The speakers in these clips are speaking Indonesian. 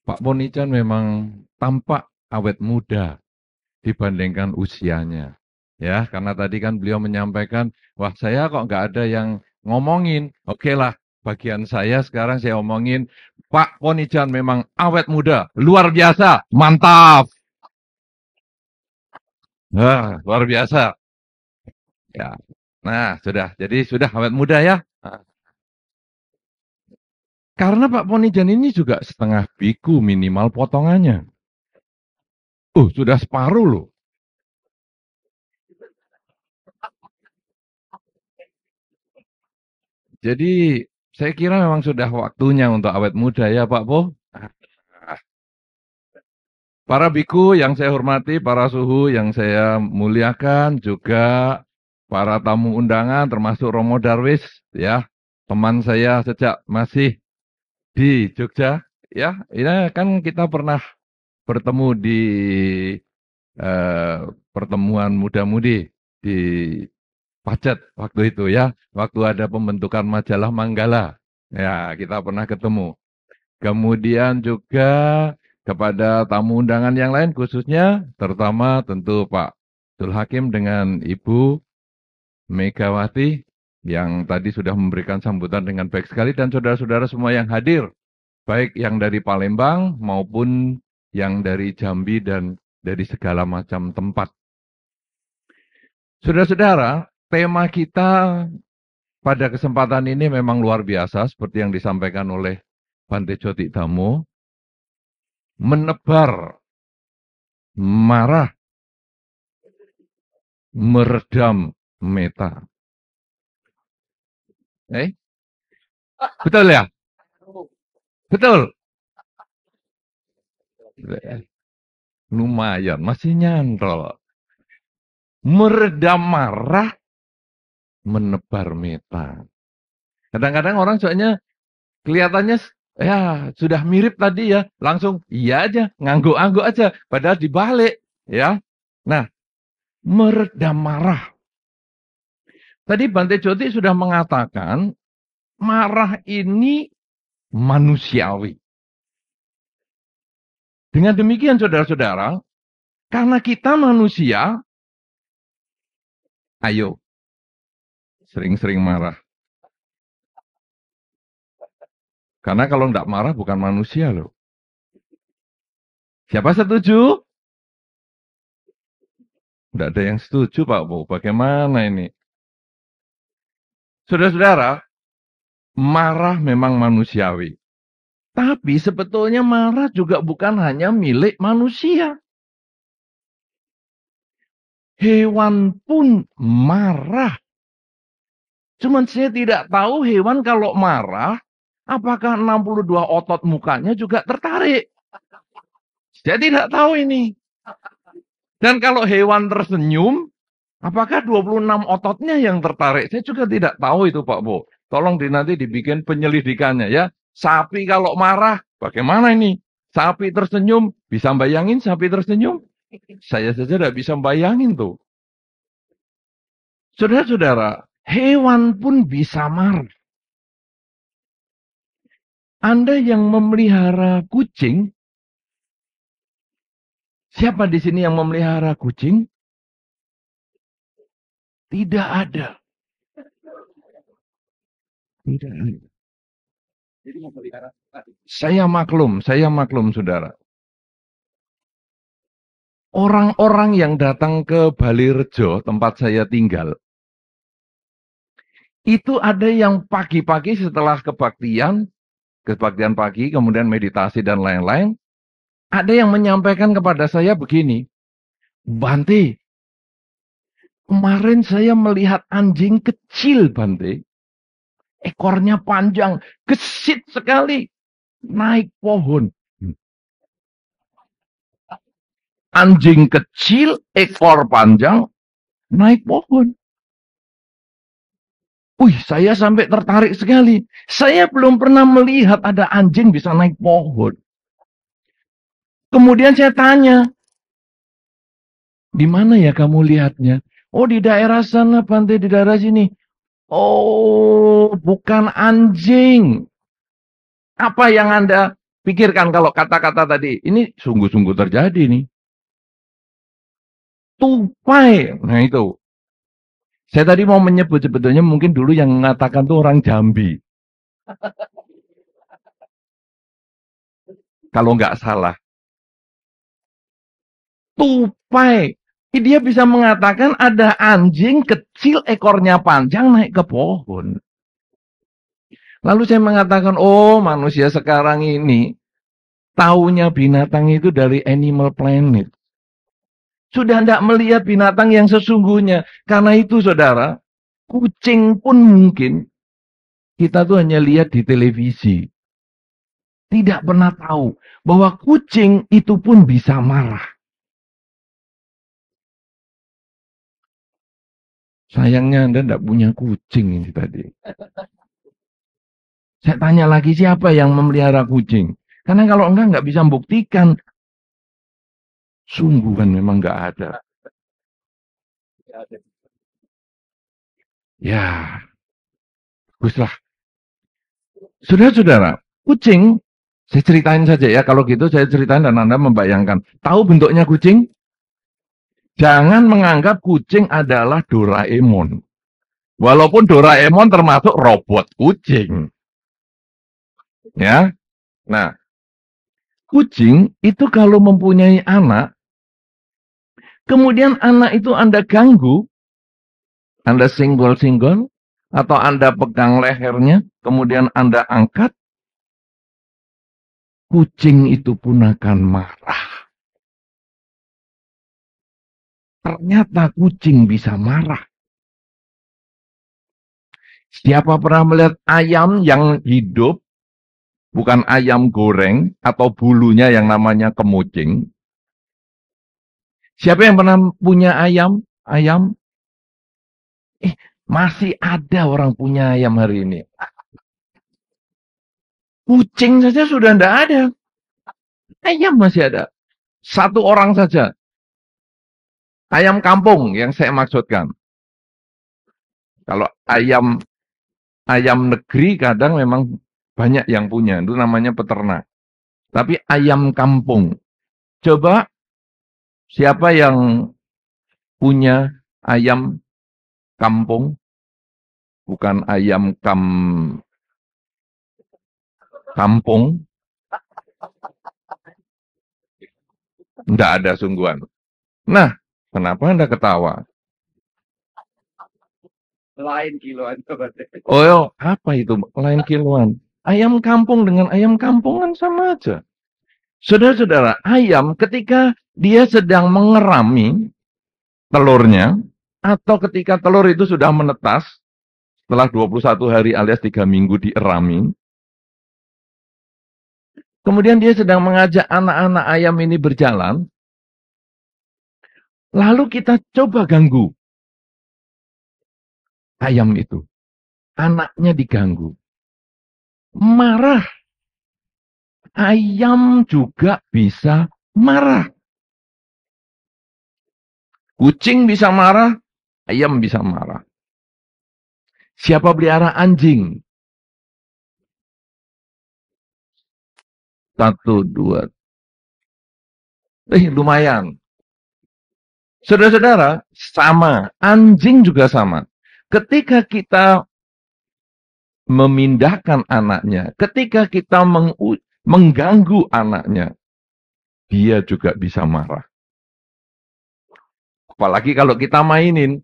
Pak Ponican memang tampak awet muda dibandingkan usianya. Ya, karena tadi kan beliau menyampaikan, wah saya kok nggak ada yang ngomongin. Oke lah, bagian saya sekarang saya omongin, Pak Ponican memang awet muda, luar biasa, mantap. Luar biasa. Ya. Nah, sudah. Jadi sudah awet muda ya. Nah, karena Pak Ponican ini juga setengah biku minimal potongannya. Sudah separuh loh. Jadi saya kira memang sudah waktunya untuk awet muda ya Pak Po. Para biku yang saya hormati, para suhu yang saya muliakan, juga para tamu undangan termasuk Romo Darwis ya, teman saya sejak masih di Jogja ya. Ini kan kita pernah bertemu di eh, pertemuan muda-mudi di Pacet waktu itu ya, waktu ada pembentukan majalah Manggala. Ya, kita pernah ketemu. Kemudian juga kepada tamu undangan yang lain khususnya, terutama tentu Pak Abdul Hakim dengan Ibu Megawati yang tadi sudah memberikan sambutan dengan baik sekali dan saudara-saudara semua yang hadir, baik yang dari Palembang maupun yang dari Jambi dan dari segala macam tempat. Saudara-saudara, tema kita pada kesempatan ini memang luar biasa seperti yang disampaikan oleh Bante Joti Damo, menebar, marah, meredam meta. Betul ya? Betul. Lumayan, masih nyantol. Meredam marah, menebar meta. Kadang-kadang orang soalnya kelihatannya ya sudah mirip tadi ya, langsung iya aja, ngangguk-ngangguk aja, padahal dibalik ya. Nah, meredam marah. Tadi Bante Joti sudah mengatakan marah ini manusiawi. Dengan demikian saudara-saudara, karena kita manusia, ayo sering-sering marah. Karena kalau tidak marah bukan manusia loh. Siapa setuju? Tidak ada yang setuju Pak Bu. Bagaimana ini? Saudara-saudara, marah memang manusiawi. Tapi sebetulnya marah juga bukan hanya milik manusia. Hewan pun marah. Cuman saya tidak tahu hewan kalau marah, apakah 62 otot mukanya juga tertarik. Saya tidak tahu ini. Dan kalau hewan tersenyum, apakah 26 ototnya yang tertarik? Saya juga tidak tahu itu Pak Bo. Tolong nanti dibikin penyelidikannya ya. Sapi kalau marah, bagaimana ini? Sapi tersenyum, bisa bayangin sapi tersenyum? Saya saja tidak bisa bayangin tuh. Saudara-saudara, hewan pun bisa marah. Anda yang memelihara kucing, siapa di sini yang memelihara kucing? Tidak ada. Tidak ada. Saya maklum, saudara. Orang-orang yang datang ke Balirejo, tempat saya tinggal, itu ada yang pagi-pagi setelah kebaktian pagi, kemudian meditasi dan lain-lain, ada yang menyampaikan kepada saya begini, Bante, kemarin saya melihat anjing kecil, Bante. Ekornya panjang, gesit sekali, naik pohon. Anjing kecil, ekor panjang, naik pohon. Saya sampai tertarik sekali. Saya belum pernah melihat ada anjing bisa naik pohon. Kemudian saya tanya, di mana ya kamu lihatnya? Oh, di daerah sana, Bante, di daerah sini. Oh, bukan anjing. Apa yang Anda Pikirkan kalau kata-kata tadi, ini sungguh-sungguh terjadi nih. Tupai, nah itu. Saya tadi mau menyebut sebetulnya mungkin dulu yang mengatakan tuh orang Jambi. Kalau nggak salah. Tupai. Dia bisa mengatakan ada anjing kecil ekornya panjang naik ke pohon. Lalu saya mengatakan, oh manusia sekarang ini taunya binatang itu dari Animal Planet. Sudah tidak melihat binatang yang sesungguhnya. Karena itu saudara, kucing pun mungkin kita tuh hanya lihat di televisi. Tidak pernah tahu bahwa kucing itu pun bisa marah. Sayangnya Anda tidak punya kucing ini tadi. Saya tanya lagi siapa yang memelihara kucing. Karena kalau enggak nggak bisa membuktikan. Sungguh kan memang nggak ada. Ya, baguslah. Saudara-saudara, kucing, saya ceritain saja ya. Kalau gitu saya ceritain dan Anda membayangkan. Tahu bentuknya kucing? Jangan menganggap kucing adalah Doraemon. Walaupun Doraemon termasuk robot kucing. Ya. Nah, kucing itu kalau mempunyai anak, kemudian anak itu Anda ganggu, Anda singgol-singgol, atau Anda pegang lehernya, kemudian Anda angkat, kucing itu pun akan marah. Ternyata kucing bisa marah. Siapa pernah melihat ayam yang hidup, bukan ayam goreng, atau bulunya yang namanya kemucing? Siapa yang pernah punya ayam? Ayam? Masih ada orang punya ayam hari ini. Kucing saja sudah tidak ada. Ayam masih ada. Satu orang saja. Ayam kampung yang saya maksudkan. Kalau ayam negeri kadang memang banyak yang punya. Itu namanya peternak. Tapi ayam kampung. Coba siapa yang punya ayam kampung? Bukan ayam kampung. Tidak ada sungguhan. Nah, kenapa Anda ketawa? Lain kiloan. Oh, apa itu? Lain kiloan. Ayam kampung dengan ayam kampungan sama aja. Saudara-saudara, ayam ketika dia sedang mengerami telurnya, atau ketika telur itu sudah menetas, setelah 21 hari alias 3 minggu dierami, kemudian dia sedang mengajak anak-anak ayam ini berjalan, lalu kita coba ganggu ayam itu. Anaknya diganggu. Marah. Ayam juga bisa marah. Kucing bisa marah, ayam bisa marah. Siapa pelihara anjing? 1, 2. Lumayan. Saudara-saudara, sama. Anjing juga sama. Ketika kita memindahkan anaknya, ketika kita mengganggu anaknya, dia juga bisa marah. Apalagi kalau kita mainin,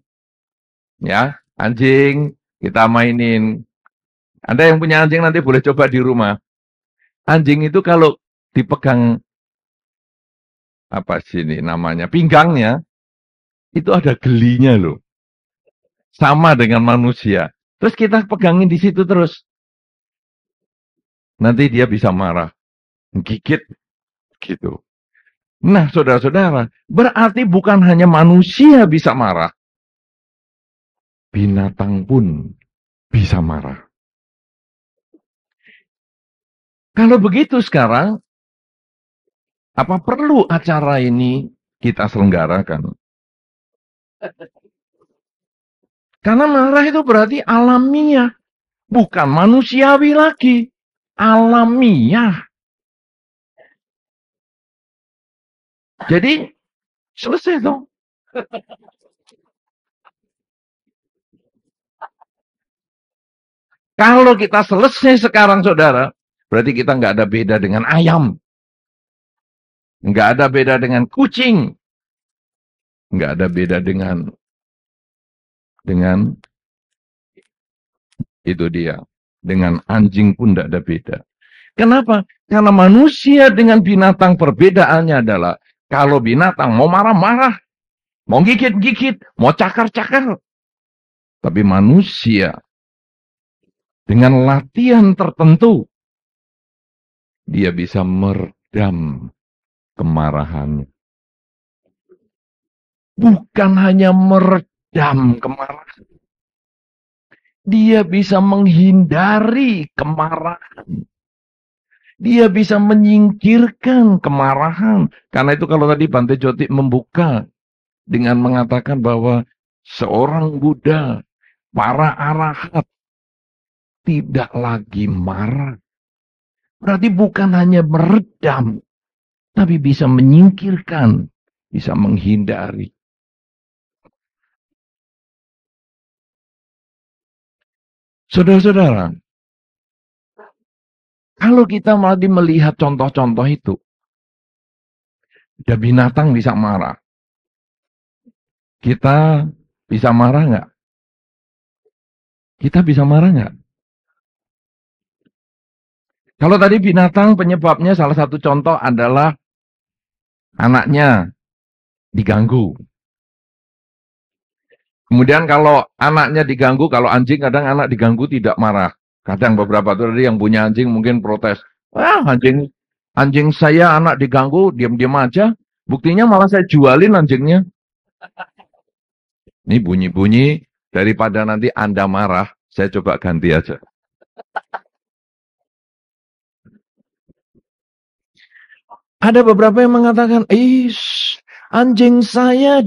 ya, anjing, kita mainin. Anda yang punya anjing nanti boleh coba di rumah. Anjing itu kalau dipegang, apa sih ini namanya, pinggangnya, itu ada gelinya loh. Sama dengan manusia. Terus kita pegangin di situ terus. Nanti dia bisa marah. Gigit, gitu. Nah, saudara-saudara, berarti bukan hanya manusia bisa marah. Binatang pun bisa marah. Kalau begitu sekarang, apa perlu acara ini kita selenggarakan? Karena marah itu berarti alamiah. Bukan manusiawi lagi. Alamiah. Jadi selesai dong. Kalau kita selesai sekarang, saudara, berarti kita nggak ada beda dengan ayam. Nggak ada beda dengan kucing. Nggak ada beda dengan itu dia. Dengan anjing pun nggak ada beda. Kenapa? Karena manusia dengan binatang perbedaannya adalah kalau binatang mau marah-marah, mau gigit-gigit, mau cakar-cakar. Tapi manusia dengan latihan tertentu, dia bisa meredam kemarahannya. Bukan hanya meredam kemarahan. Dia bisa menghindari kemarahan. Dia bisa menyingkirkan kemarahan. Karena itu kalau tadi Bante Joti membuka dengan mengatakan bahwa seorang Buddha, para arahat, tidak lagi marah. Berarti bukan hanya meredam, tapi bisa menyingkirkan, bisa menghindari. Saudara-saudara, kalau kita masih melihat contoh-contoh itu, ada binatang bisa marah. Kita bisa marah nggak? Kita bisa marah nggak? Kalau tadi binatang penyebabnya salah satu contoh adalah anaknya diganggu. Kemudian kalau anaknya diganggu, kalau anjing kadang anak diganggu tidak marah. Kadang beberapa tadi yang punya anjing mungkin protes. Wah, anjing saya anak diganggu, diam-diam aja. Buktinya malah saya jualin anjingnya. Ini bunyi-bunyi, daripada nanti Anda marah, saya coba ganti aja. Ada beberapa yang mengatakan, anjing saya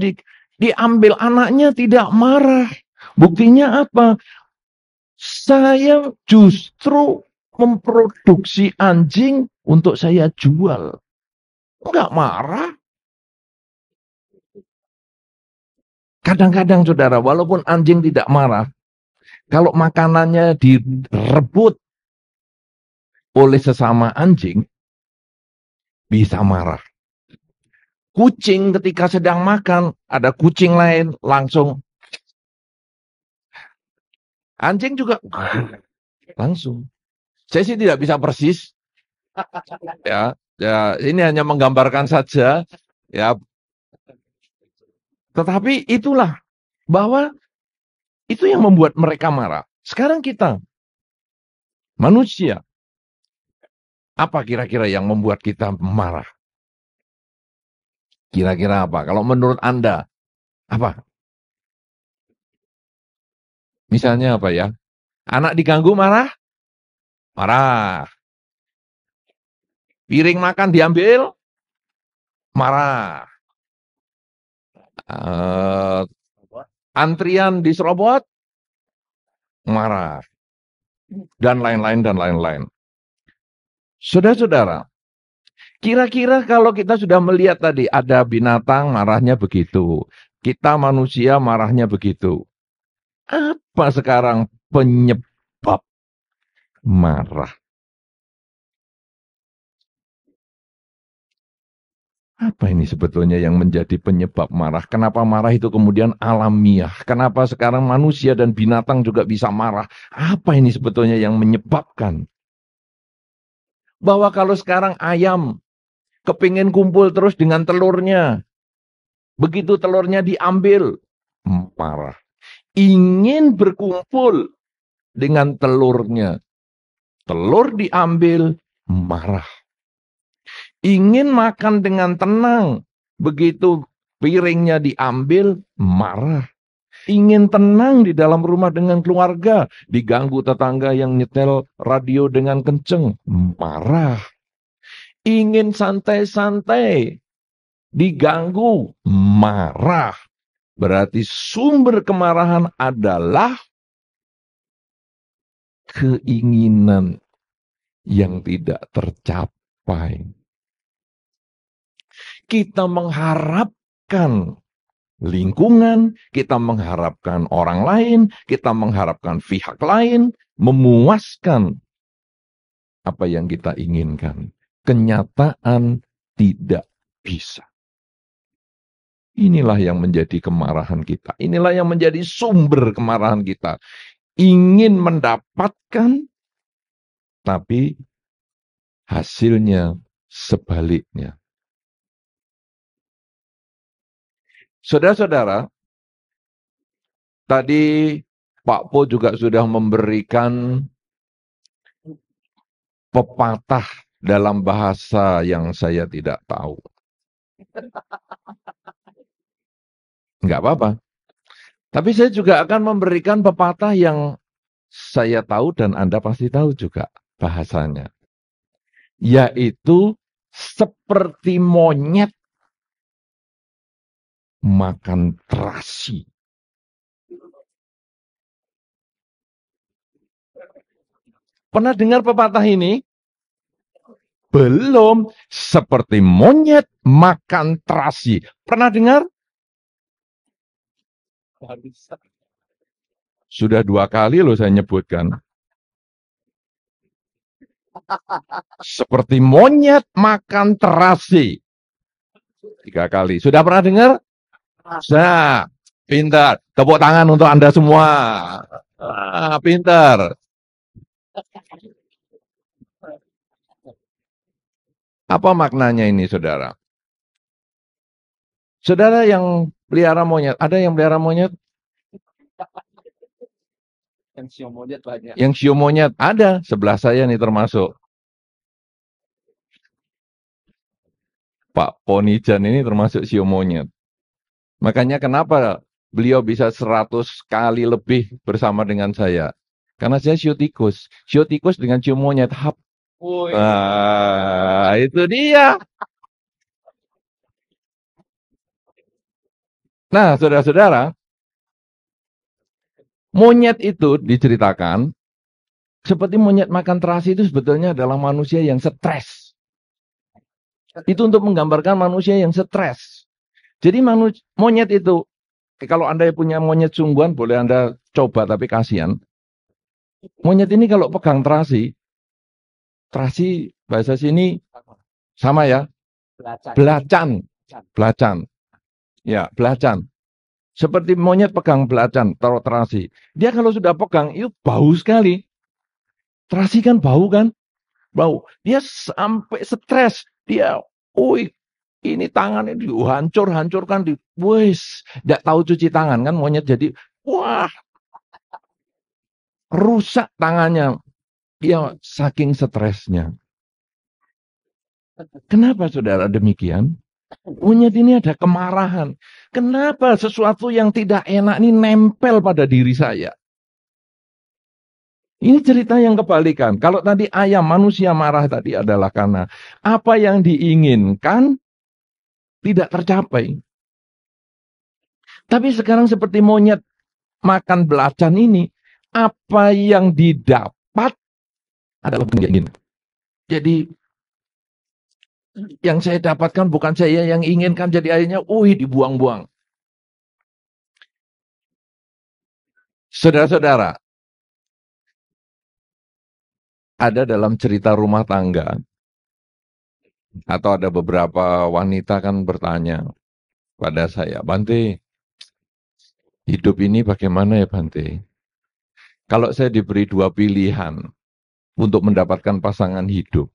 diambil anaknya tidak marah. Buktinya apa? Saya justru memproduksi anjing untuk saya jual. Enggak marah. Kadang-kadang saudara, walaupun anjing tidak marah, kalau makanannya direbut oleh sesama anjing, bisa marah. Kucing ketika sedang makan, ada kucing lain, langsung. Anjing juga langsung. Saya sih tidak bisa persis. Ya, ini hanya menggambarkan saja. Ya, tetapi itulah bahwa itu yang membuat mereka marah. Sekarang kita, manusia, apa kira-kira yang membuat kita marah? Kira-kira apa? Kalau menurut Anda, apa? Misalnya apa ya? Anak diganggu marah? Marah. Piring makan diambil? Marah. Antrian diserobot? Marah. Dan lain-lain, dan lain-lain. Saudara-saudara, kira-kira kalau kita sudah melihat tadi, ada binatang marahnya begitu. Kita manusia marahnya begitu. Apa sekarang penyebab marah? Apa ini sebetulnya yang menjadi penyebab marah? Kenapa marah itu kemudian alamiah? Kenapa sekarang manusia dan binatang juga bisa marah? Apa ini sebetulnya yang menyebabkan? Bahwa kalau sekarang ayam kepingin kumpul terus dengan telurnya. Begitu telurnya diambil, marah. Ingin berkumpul dengan telurnya. Telur diambil, marah. Ingin makan dengan tenang. Begitu piringnya diambil, marah. Ingin tenang di dalam rumah dengan keluarga. Diganggu tetangga yang nyetel radio dengan kenceng, marah. Ingin santai-santai. Diganggu, marah. Berarti sumber kemarahan adalah keinginan yang tidak tercapai. kita mengharapkan lingkungan, kita mengharapkan orang lain, kita mengharapkan pihak lain, memuaskan apa yang kita inginkan. Kenyataan tidak bisa. Inilah yang menjadi kemarahan kita. Inilah yang menjadi sumber kemarahan kita. Ingin mendapatkan, tapi hasilnya sebaliknya. Saudara-saudara, tadi Pak Po juga sudah memberikan pepatah dalam bahasa yang saya tidak tahu. Enggak apa-apa. Tapi saya juga akan memberikan pepatah yang saya tahu dan Anda pasti tahu juga bahasanya. Yaitu seperti monyet makan terasi. Pernah dengar pepatah ini? Belum. Seperti monyet makan terasi. Pernah dengar? Sudah 2 kali loh saya nyebutkan. Seperti monyet makan terasi. 3 kali. Sudah pernah dengar? Nah, pintar. Tepuk tangan untuk Anda semua. Pintar. Apa maknanya ini, saudara? Saudara yang pelihara monyet, ada yang pelihara monyet? Yang siom monyet banyak. Yang siom monyet ada, sebelah saya nih termasuk. Pak Ponijan ini termasuk siom monyet. Makanya kenapa beliau bisa 100 kali lebih bersama dengan saya? Karena saya siu tikus. Siu tikus dengan siom monyet. Itu dia. Nah, saudara-saudara, monyet itu diceritakan, seperti monyet makan terasi itu sebetulnya adalah manusia yang stres. Itu untuk menggambarkan manusia yang stres. Jadi monyet itu, kalau Anda punya monyet sungguhan, boleh Anda coba, tapi kasihan. Monyet ini kalau pegang terasi bahasa sini sama ya, belacan. Ya, belacan. Seperti monyet pegang belacan, taruh terasi. Dia kalau sudah pegang, itu bau sekali. Terasi kan bau kan? Bau. Dia sampai stres. Dia, ini tangannya dihancurkan. Tidak tahu cuci tangan kan monyet jadi, rusak tangannya. Dia saking stresnya. Kenapa saudara demikian? Monyet ini ada kemarahan. Kenapa sesuatu yang tidak enak ini nempel pada diri saya? Ini cerita yang kebalikan. Kalau tadi ayam manusia marah tadi adalah karena apa yang diinginkan tidak tercapai. Tapi sekarang seperti monyet makan belacan ini, apa yang didapat adalah yang diinginkan. Jadi yang saya dapatkan bukan saya yang inginkan, jadi akhirnya dibuang-buang. Saudara-saudara, ada dalam cerita rumah tangga, atau ada beberapa wanita kan bertanya pada saya, Bante, hidup ini bagaimana ya Bante? Kalau saya diberi 2 pilihan untuk mendapatkan pasangan hidup,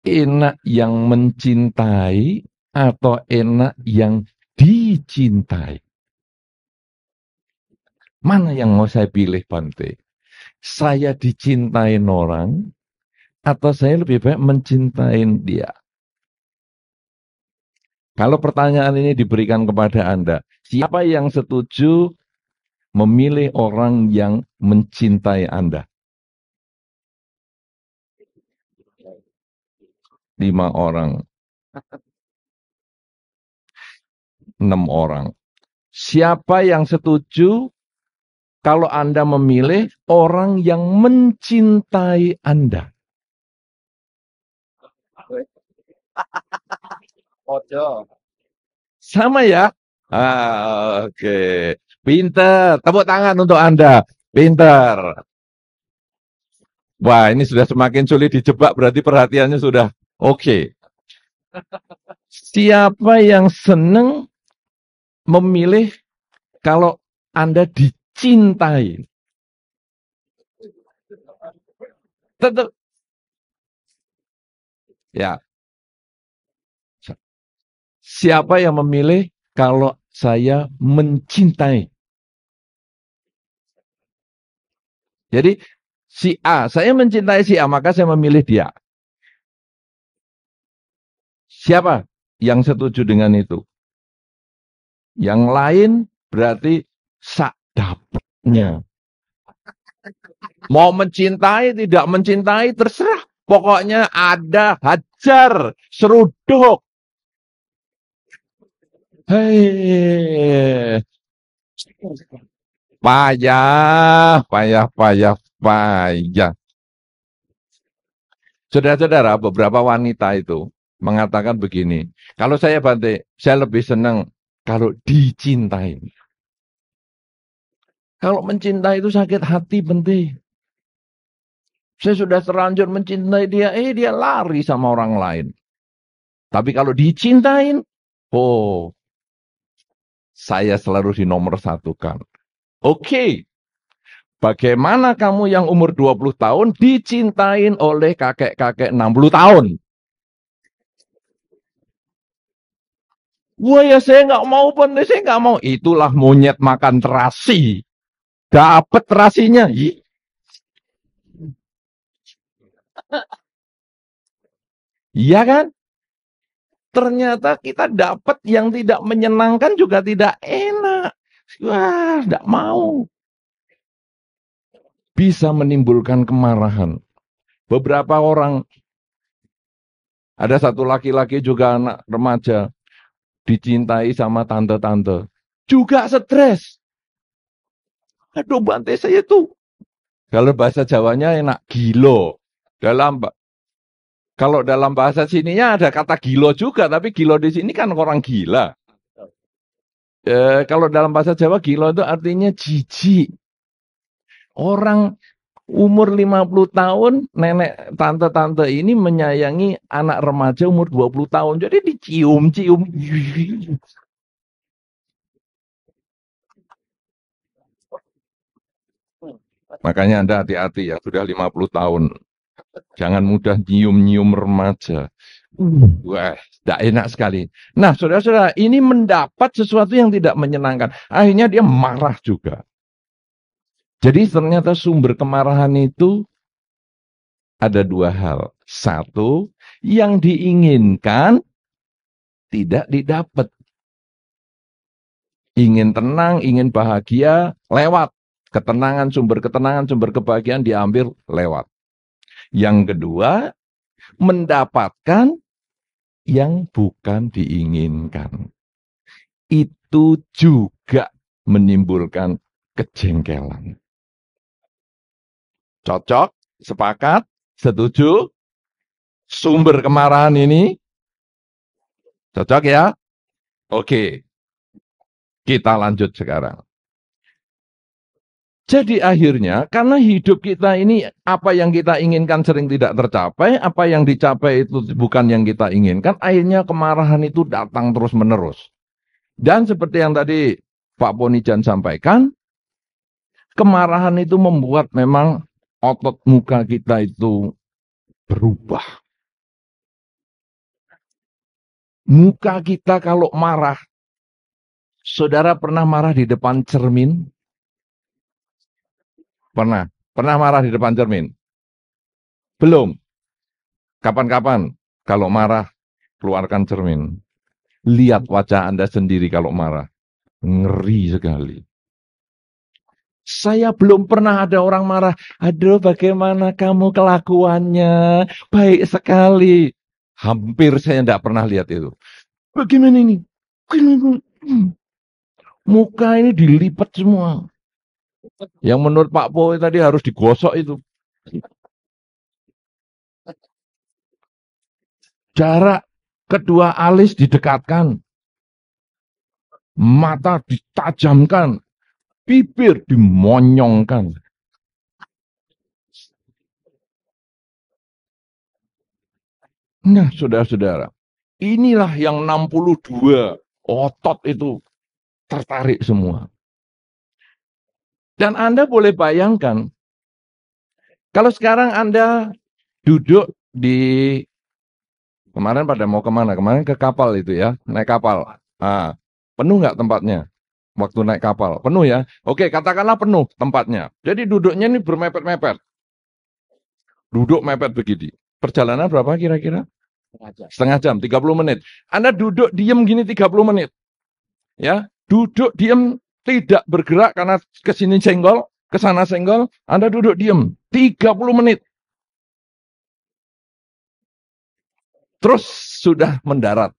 enak yang mencintai atau enak yang dicintai? Mana yang mau saya pilih Bante? Saya dicintain orang atau saya lebih baik mencintai dia? Kalau pertanyaan ini diberikan kepada Anda, siapa yang setuju memilih orang yang mencintai Anda? 5 orang. 6 orang. Siapa yang setuju kalau Anda memilih orang yang mencintai Anda? Ojo. Sama ya? Oke. Pinter. Tepuk tangan untuk Anda. Pinter. Wah, ini sudah semakin sulit dijebak, berarti perhatiannya sudah oke. Siapa yang senang memilih kalau Anda dicintai? Tetap, ya. Siapa yang memilih kalau saya mencintai? Jadi, si A, saya mencintai si A, maka saya memilih dia. Siapa yang setuju dengan itu? Yang lain berarti sak dapatnya. Mau mencintai, tidak mencintai, terserah. Pokoknya ada, hajar, seruduk. Hei, payah, payah, payah, payah. Saudara-saudara, beberapa wanita itu mengatakan begini, kalau saya Bante, saya lebih senang kalau dicintai. Kalau mencintai itu sakit hati, Bante. Saya sudah terlanjur mencintai dia, dia lari sama orang lain. Tapi kalau dicintain, oh, saya selalu di nomor satukan. Oke, bagaimana kamu yang umur 20 tahun dicintain oleh kakek-kakek 60 tahun? Wah ya saya nggak mau, Bante, saya nggak mau. Itulah monyet makan terasi. Dapat terasinya. Iya kan? Ternyata kita dapat yang tidak menyenangkan juga tidak enak. Wah, tidak mau. Bisa menimbulkan kemarahan. Beberapa orang, ada satu laki-laki juga anak remaja, dicintai sama tante-tante. Juga stres. Aduh, Bante, saya tuh. Kalau bahasa Jawanya enak, gilo. Kalau dalam bahasa sininya ada kata gilo juga, tapi gilo di sini kan orang gila. Kalau dalam bahasa Jawa gilo itu artinya jijik. Orang umur 50 tahun, nenek tante-tante ini menyayangi anak remaja umur 20 tahun. Jadi dicium-cium. Makanya Anda hati-hati ya, sudah 50 tahun. Jangan mudah nyium-nyium remaja. Wah, tidak enak sekali. Nah, saudara-saudara, ini mendapat sesuatu yang tidak menyenangkan. Akhirnya dia marah juga. Jadi ternyata sumber kemarahan itu ada dua hal. Satu, yang diinginkan tidak didapat. Ingin tenang, ingin bahagia, lewat. Sumber ketenangan, sumber kebahagiaan diambil lewat. Yang kedua, mendapatkan yang bukan diinginkan. Itu juga menimbulkan kejengkelan. Cocok? Sepakat? Setuju? Sumber kemarahan ini cocok ya? Oke. Kita lanjut sekarang. Jadi akhirnya karena hidup kita ini apa yang kita inginkan sering tidak tercapai, apa yang dicapai itu bukan yang kita inginkan, akhirnya kemarahan itu datang terus-menerus. Dan seperti yang tadi Pak Ponijan sampaikan, kemarahan itu membuat memang otot muka kita itu berubah. Muka kita kalau marah, saudara pernah marah di depan cermin? Pernah. Pernah marah di depan cermin? Belum. Kapan-kapan kalau marah, keluarkan cermin. Lihat wajah Anda sendiri kalau marah. Ngeri sekali. Saya belum pernah ada orang marah. Aduh, bagaimana kamu kelakuannya? Baik sekali. Hampir saya tidak pernah lihat itu. Bagaimana ini? Muka ini dilipat semua. Yang menurut Pak Po tadi harus digosok itu. Jarak kedua alis didekatkan, mata ditajamkan, bibir dimonyongkan. Nah, saudara-saudara, inilah yang 62 otot itu tertarik semua. Dan Anda boleh bayangkan, kalau sekarang Anda duduk di, kemarin pada mau kemana? Kemarin ke kapal itu ya, naik kapal. Nah, penuh nggak tempatnya? Waktu naik kapal, penuh ya? Oke, katakanlah penuh tempatnya. Jadi duduknya ini bermepet-mepet. Duduk mepet begini. Perjalanan berapa kira-kira? Setengah jam, 30 menit. Anda duduk diam gini 30 menit. Ya, duduk diam, tidak bergerak karena ke sini senggol, ke sana senggol, Anda duduk diam 30 menit. Terus sudah mendarat.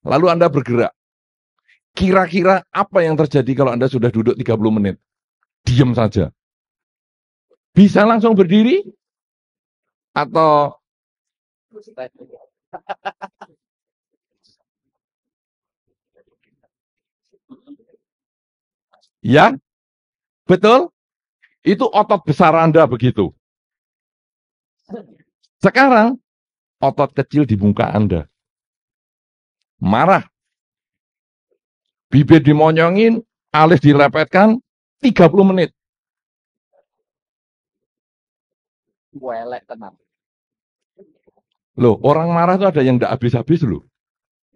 Lalu Anda bergerak. Kira-kira apa yang terjadi kalau Anda sudah duduk 30 menit? Diam saja. Bisa langsung berdiri? Atau ya, betul? Itu otot besar Anda begitu. Sekarang, otot kecil di muka Anda. Marah. Bibir dimonyongin, alis dilepetkan, 30 menit. Welek tenang. Loh, orang marah itu ada yang tidak habis-habis loh.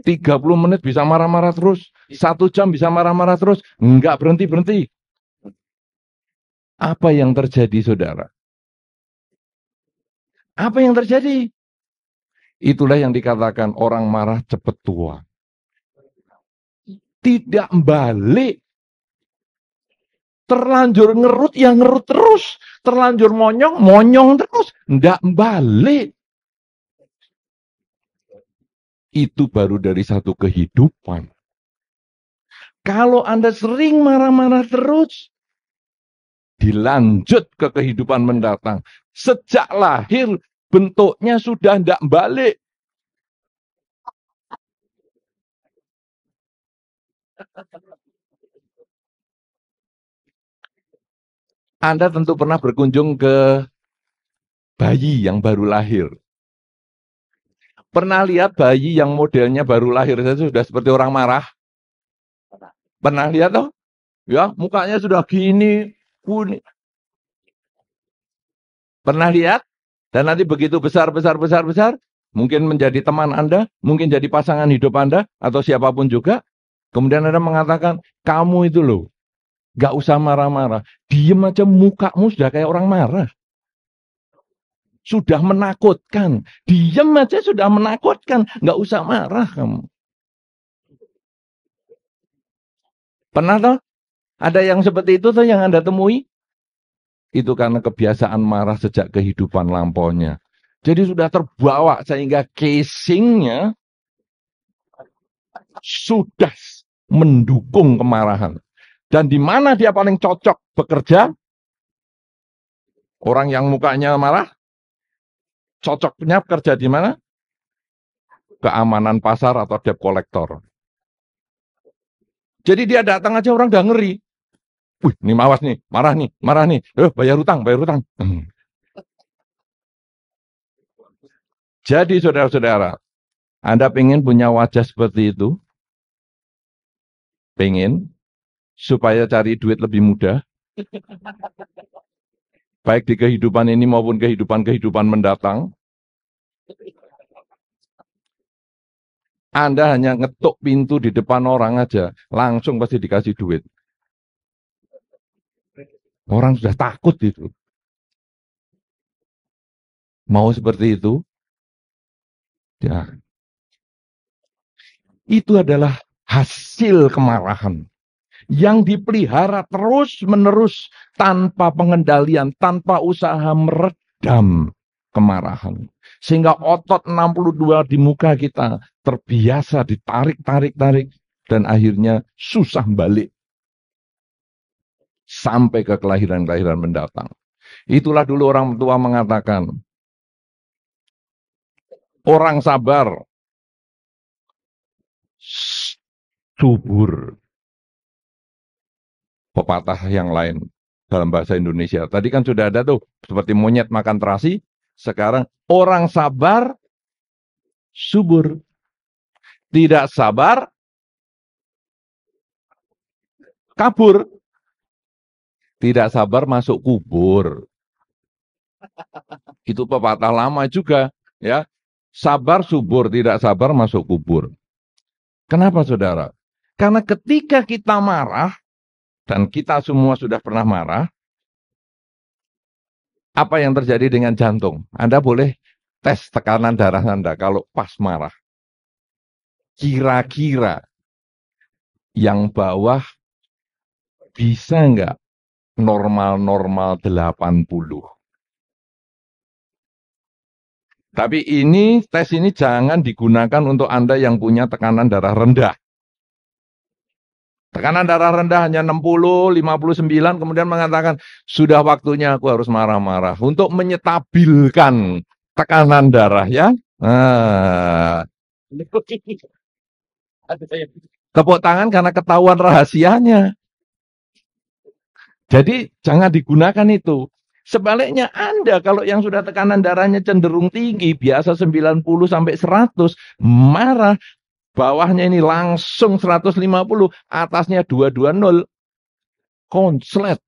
30 menit bisa marah-marah terus. 1 jam bisa marah-marah terus. Enggak berhenti-berhenti. Apa yang terjadi, saudara? Apa yang terjadi? Itulah yang dikatakan orang marah cepat tua. Tidak balik. Terlanjur ngerut, ya ngerut terus. Terlanjur monyong, monyong terus. Tidak balik. Itu baru dari satu kehidupan. Kalau Anda sering marah-marah terus, dilanjut ke kehidupan mendatang. Sejak lahir, bentuknya sudah tidak balik. Anda tentu pernah berkunjung ke bayi yang baru lahir. Pernah lihat bayi yang modelnya baru lahir saja sudah seperti orang marah? Pernah lihat toh? Ya, mukanya sudah gini, kuning. Pernah lihat? Dan nanti begitu besar, mungkin menjadi teman Anda, mungkin jadi pasangan hidup Anda, atau siapapun juga. Kemudian Anda mengatakan, kamu itu loh, gak usah marah-marah. Diem aja, mukamu sudah kayak orang marah. Sudah menakutkan. Diem aja sudah menakutkan. Gak usah marah kamu. Pernah toh? Ada yang seperti itu toh yang Anda temui? Itu karena kebiasaan marah sejak kehidupan lampaunya. Jadi sudah terbawa sehingga casingnya sudah mendukung kemarahan. Dan di mana dia paling cocok bekerja? Orang yang mukanya marah, cocoknya bekerja di mana? Keamanan pasar atau debt collector. Jadi dia datang aja orang udah ngeri. Wih, ini mawas nih, marah nih. Bayar utang. Jadi saudara-saudara, Anda pengen punya wajah seperti itu? Pengen? Supaya cari duit lebih mudah? Baik di kehidupan ini maupun kehidupan mendatang. Anda hanya ngetuk pintu di depan orang aja, langsung pasti dikasih duit. Orang sudah takut itu. Mau seperti itu? Ya. Itu adalah hasil kemarahan yang dipelihara terus-menerus tanpa pengendalian, tanpa usaha meredam kemarahan. Sehingga otot 62 di muka kita terbiasa ditarik, dan akhirnya susah balik. Sampai ke kelahiran-kelahiran mendatang. Itulah dulu orang tua mengatakan, orang sabar subur. Pepatah yang lain dalam bahasa Indonesia. Tadi kan sudah ada tuh, seperti monyet makan terasi, sekarang orang sabar, subur. Tidak sabar, kabur. Tidak sabar masuk kubur. Itu pepatah lama juga, ya. Sabar subur, tidak sabar masuk kubur. Kenapa saudara? Karena ketika kita marah, dan kita semua sudah pernah marah, apa yang terjadi dengan jantung? Anda boleh tes tekanan darah Anda kalau pas marah. Kira-kira yang bawah bisa nggak normal-normal 80? Tapi tes ini jangan digunakan untuk Anda yang punya tekanan darah rendah. Tekanan darah rendah hanya 60, 59, kemudian mengatakan, sudah waktunya aku harus marah-marah. Untuk menyetabilkan tekanan darah, ya. Nah, tepuk tangan karena ketahuan rahasianya. Jadi jangan digunakan itu. Sebaliknya Anda kalau yang sudah tekanan darahnya cenderung tinggi, biasa 90 sampai 100, marah, bawahnya ini langsung 150, atasnya 220, konslet.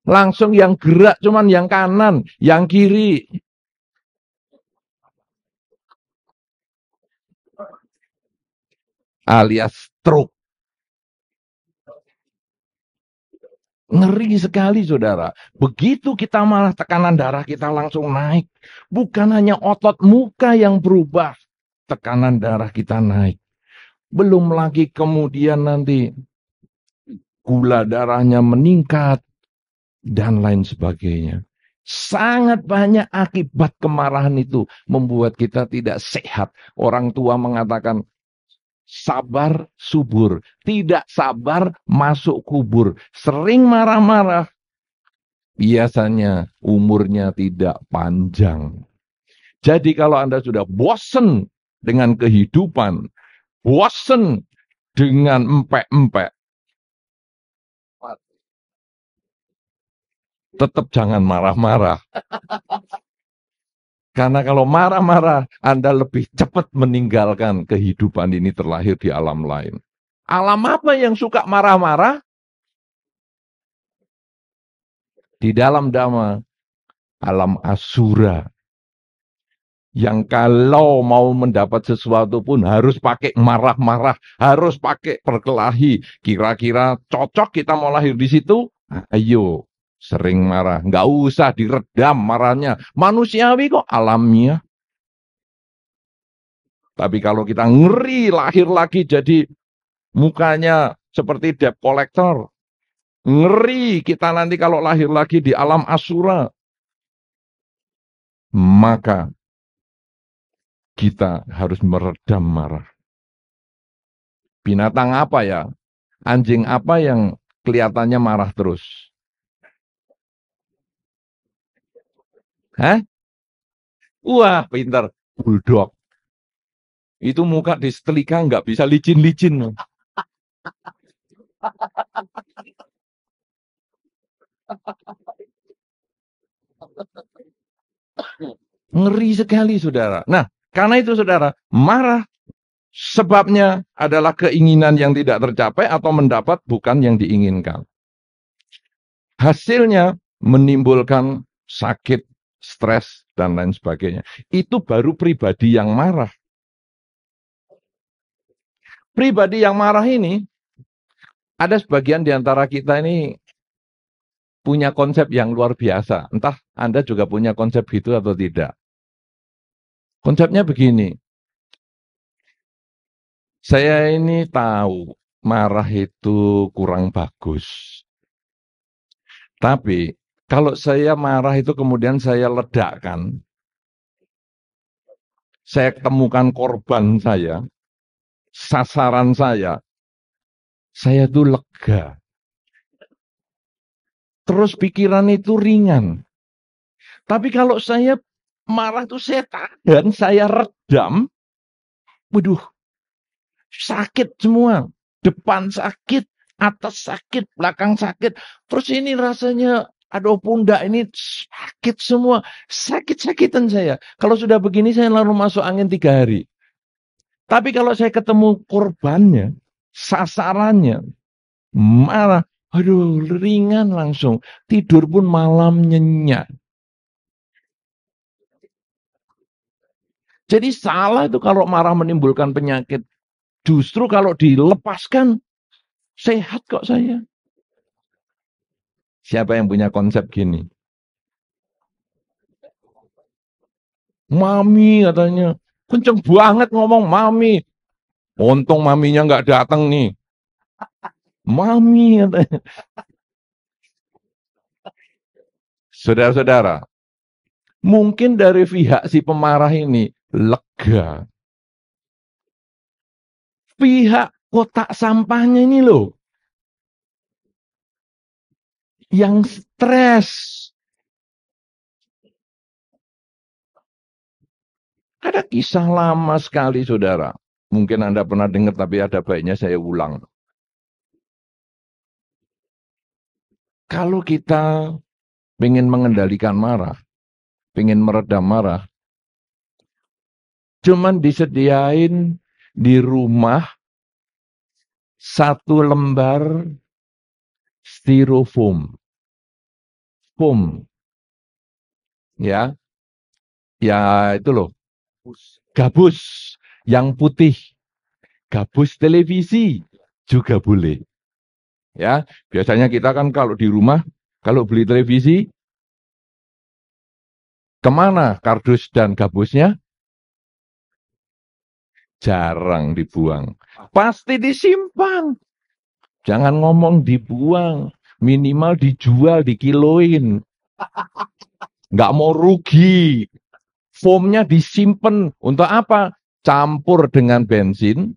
Langsung yang gerak cuman yang kanan, yang kiri. Alias stroke. Ngeri sekali saudara. Begitu kita malah tekanan darah kita langsung naik. Bukan hanya otot muka yang berubah. Tekanan darah kita naik. Belum lagi kemudian nanti gula darahnya meningkat. Dan lain sebagainya. Sangat banyak akibat kemarahan itu. Membuat kita tidak sehat. Orang tua mengatakan, sabar subur, tidak sabar masuk kubur. Sering marah-marah, biasanya umurnya tidak panjang. Jadi kalau Anda sudah bosan dengan kehidupan, bosan dengan empek-empek, tetap jangan marah-marah. Karena kalau marah-marah, Anda lebih cepat meninggalkan kehidupan ini terlahir di alam lain. Alam apa yang suka marah-marah? Di dalam Dhamma, alam Asura. Yang kalau mau mendapat sesuatu pun harus pakai marah-marah, harus pakai perkelahi. Kira-kira cocok kita mau lahir di situ? Ayo. Sering marah, nggak usah diredam marahnya. Manusiawi kok, alamiah. Tapi kalau kita ngeri lahir lagi jadi mukanya seperti debt collector. Ngeri kita nanti kalau lahir lagi di alam Asura. Maka kita harus meredam marah. Binatang apa ya? Anjing apa yang kelihatannya marah terus? Hah? Wah, pintar. Bulldog. Itu muka disetelika nggak bisa licin-licin. Ngeri sekali, saudara. Nah, karena itu, saudara, marah sebabnya adalah keinginan yang tidak tercapai atau mendapat bukan yang diinginkan. Hasilnya menimbulkan sakit, stres, dan lain sebagainya. Itu baru pribadi yang marah. Pribadi yang marah ini, ada sebagian di antara kita ini punya konsep yang luar biasa. Entah Anda juga punya konsep gitu atau tidak. Konsepnya begini. Saya ini tahu marah itu kurang bagus. Tapi kalau saya marah itu kemudian saya ledakkan. Saya temukan korban saya, sasaran saya tuh lega. Terus pikiran itu ringan. Tapi kalau saya marah itu saya tahan, saya redam, waduh, sakit semua. Depan sakit, atas sakit, belakang sakit. Terus ini rasanya, aduh pundak ini sakit semua. Sakit-sakitan saya. Kalau sudah begini saya lalu masuk angin 3 hari. Tapi kalau saya ketemu korbannya, sasarannya, marah, aduh ringan langsung. Tidur pun malam nyenyak. Jadi salah itu kalau marah menimbulkan penyakit. Justru kalau dilepaskan, sehat kok saya. Siapa yang punya konsep gini? Mami katanya. Kenceng banget ngomong mami. Untung maminya nggak datang nih. Mami katanya. Saudara-saudara, mungkin dari pihak si pemarah ini lega. Pihak kotak sampahnya ini loh, yang stres. Ada kisah lama sekali saudara. Mungkin Anda pernah dengar tapi ada baiknya saya ulang. Kalau kita ingin mengendalikan marah, ingin meredam marah, cuman disediain di rumah 1 lembar styrofoam. Foam. Ya. Ya itu loh. Gabus yang putih. Gabus televisi juga boleh. Ya, biasanya kita kan kalau di rumah, kalau beli televisi, kemana kardus dan gabusnya? Jarang dibuang. Pasti disimpan. Jangan ngomong dibuang. Minimal dijual, dikiloin. Nggak mau rugi. Foamnya disimpan. Untuk apa? Campur dengan bensin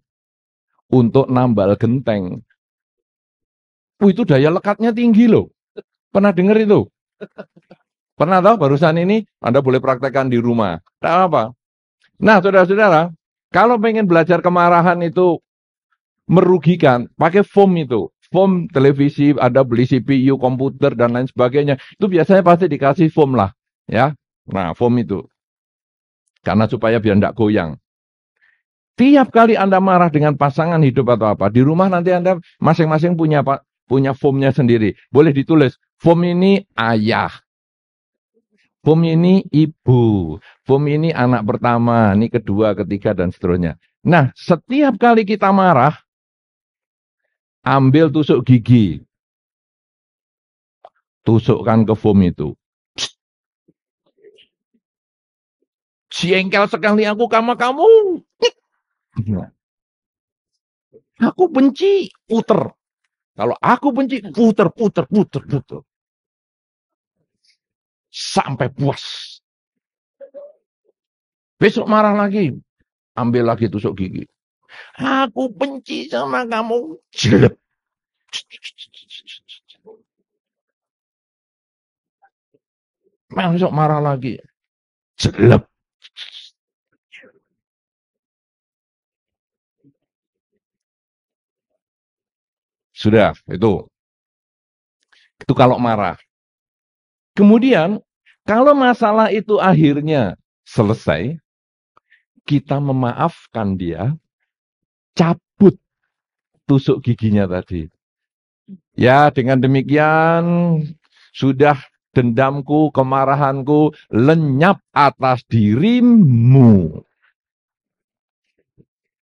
untuk nambal genteng. Itu daya lekatnya tinggi loh. Pernah dengar itu? Pernah tahu barusan ini? Anda boleh praktekkan di rumah. Tak apa. Nah, saudara-saudara, kalau pengen belajar kemarahan itu merugikan, pakai foam itu. Foam televisi, ada beli CPU, komputer, dan lain sebagainya. Itu biasanya pasti dikasih foam lah. Ya, nah foam itu. Karena supaya biar tidak goyang. Tiap kali Anda marah dengan pasangan hidup atau apa, di rumah nanti Anda masing-masing punya foamnya sendiri. Boleh ditulis, foam ini ayah. Foam ini ibu. Foam ini anak pertama, ini kedua, ketiga, dan seterusnya. Nah, setiap kali kita marah, ambil tusuk gigi. Tusukkan ke foam itu. Jengkel sekali aku sama kamu. Aku benci, puter. Kalau aku benci, puter. Sampai puas. Besok marah lagi. Ambil lagi tusuk gigi. Aku benci sama kamu. Jelek. Besok marah lagi. Jelek. Sudah, itu. Itu kalau marah. Kemudian, kalau masalah itu akhirnya selesai, kita memaafkan dia, cabut tusuk giginya tadi. Ya, dengan demikian sudah dendamku, kemarahanku lenyap atas dirimu.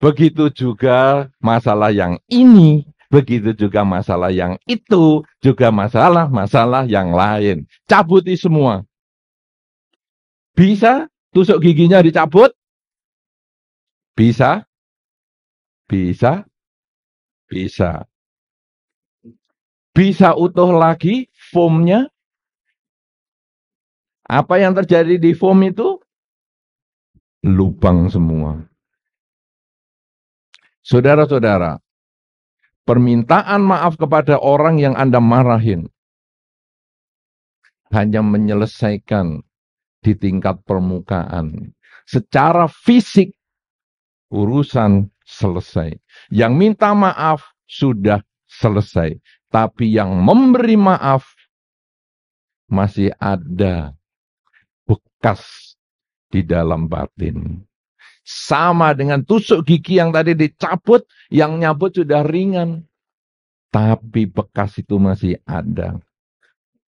Begitu juga masalah yang ini, begitu juga masalah yang itu, juga masalah yang lain. Cabuti semua. Bisa tusuk giginya dicabut? Bisa? Bisa? Bisa. Bisa utuh lagi foamnya? Apa yang terjadi di foam itu? Lubang semua. Saudara-saudara, permintaan maaf kepada orang yang Anda marahin hanya menyelesaikan di tingkat permukaan. Secara fisik, urusan selesai. Yang minta maaf sudah selesai. Tapi yang memberi maaf masih ada bekas di dalam batin. Sama dengan tusuk gigi yang tadi dicabut, yang nyabut sudah ringan. Tapi bekas itu masih ada.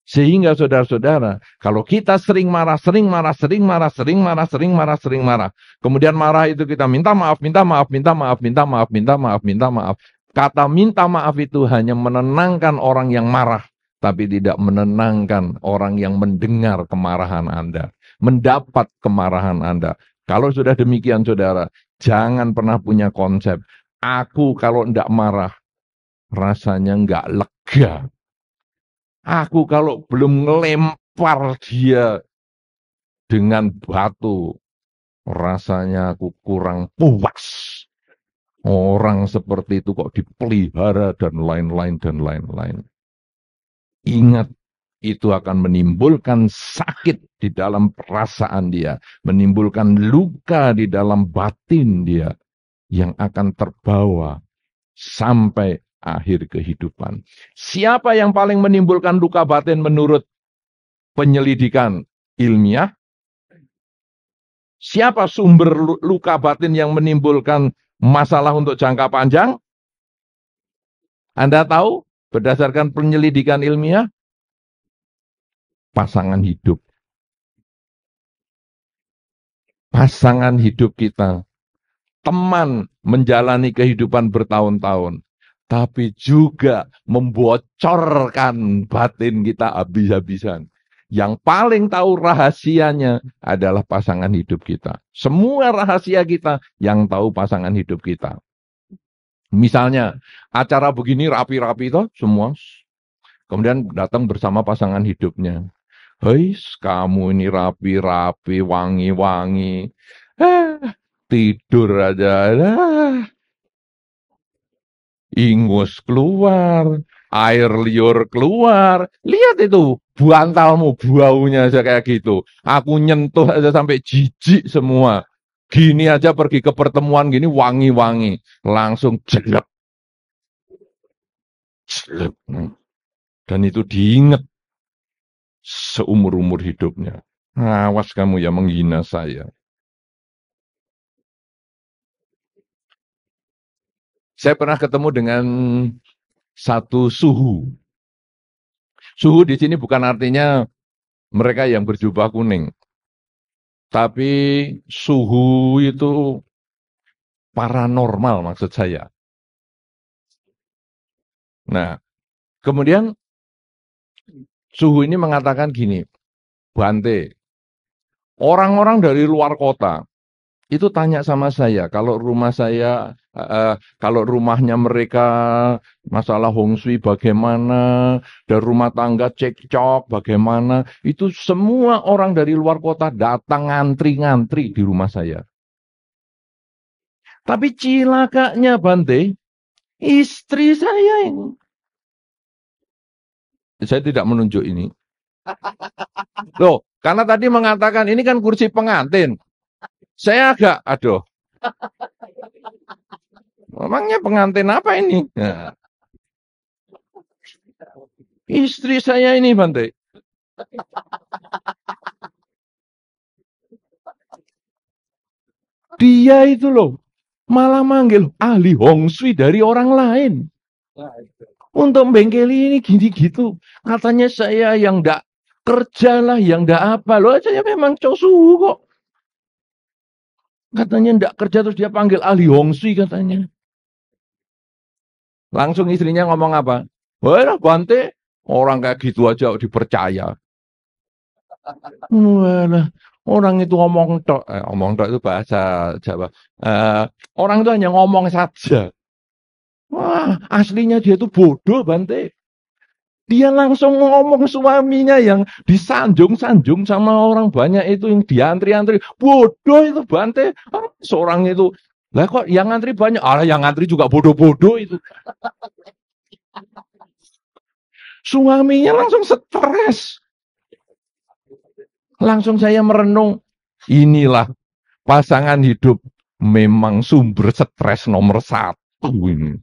Sehingga saudara-saudara, kalau kita sering marah, kemudian marah itu kita minta maaf. Kata minta maaf itu hanya menenangkan orang yang marah, tapi tidak menenangkan orang yang mendengar kemarahan Anda, mendapat kemarahan Anda. Kalau sudah demikian saudara, jangan pernah punya konsep, aku kalau tidak marah, rasanya nggak lega. Aku kalau belum ngelempar dia dengan batu, rasanya aku kurang puas. Orang seperti itu kok dipelihara dan lain-lain. Ingat, itu akan menimbulkan sakit di dalam perasaan dia, menimbulkan luka di dalam batin dia yang akan terbawa sampai akhir kehidupan. Siapa yang paling menimbulkan luka batin menurut penyelidikan ilmiah? Siapa sumber luka batin yang menimbulkan masalah untuk jangka panjang? Anda tahu berdasarkan penyelidikan ilmiah? Pasangan hidup. Pasangan hidup kita. Teman menjalani kehidupan bertahun-tahun. Tapi juga membocorkan batin kita habis-habisan. Yang paling tahu rahasianya adalah pasangan hidup kita. Semua rahasia kita yang tahu pasangan hidup kita. Misalnya, acara begini rapi-rapi itu semua. Kemudian datang bersama pasangan hidupnya. Hei, kamu ini rapi-rapi, wangi-wangi. Tidur aja. Ingus keluar, air liur keluar. Lihat itu, bantalmu baunya aja kayak gitu. Aku nyentuh aja sampai jijik semua. Gini aja pergi ke pertemuan gini wangi-wangi. Langsung jelek. Jelek. Dan itu diingat seumur-umur hidupnya. Awas kamu yang menghina saya. Saya pernah ketemu dengan satu suhu. Suhu di sini bukan artinya mereka yang berjubah kuning. Tapi suhu itu paranormal maksud saya. Nah, kemudian suhu ini mengatakan gini, Bante, orang-orang dari luar kota itu tanya sama saya, kalau rumahnya mereka masalah Hong Shui bagaimana, dan rumah tangga cekcok bagaimana, itu semua orang dari luar kota datang ngantri-ngantri di rumah saya. Tapi cilakanya Bante, istri saya ini. Saya tidak menunjuk ini. Loh, karena tadi mengatakan ini kan kursi pengantin. Saya agak, aduh. Memangnya pengantin apa ini? Nah. Istri saya ini, Bante. Dia itu loh, malah manggil ahli Hong Shui dari orang lain. Untuk bengkeli ini gini-gitu. Katanya saya yang enggak kerja lah, yang enggak apa. Loh, saya memang cosu kok. Katanya enggak kerja terus dia panggil ahli Hong Shui katanya. Langsung istrinya ngomong apa? Wah, Bante, orang kayak gitu aja dipercaya. Walah, orang itu ngomong tok itu bahasa Jawa. Orang itu hanya ngomong saja. Wah, aslinya dia itu bodoh, Bante. Dia langsung ngomong suaminya yang disanjung-sanjung sama orang banyak itu yang diantri-antri. Bodoh itu, Bante. Seorang itu. Lah kok yang ngantri banyak? Yang ngantri juga bodoh-bodoh itu. Suaminya langsung stres. Langsung saya merenung. Inilah pasangan hidup memang sumber stres nomor 1 ini.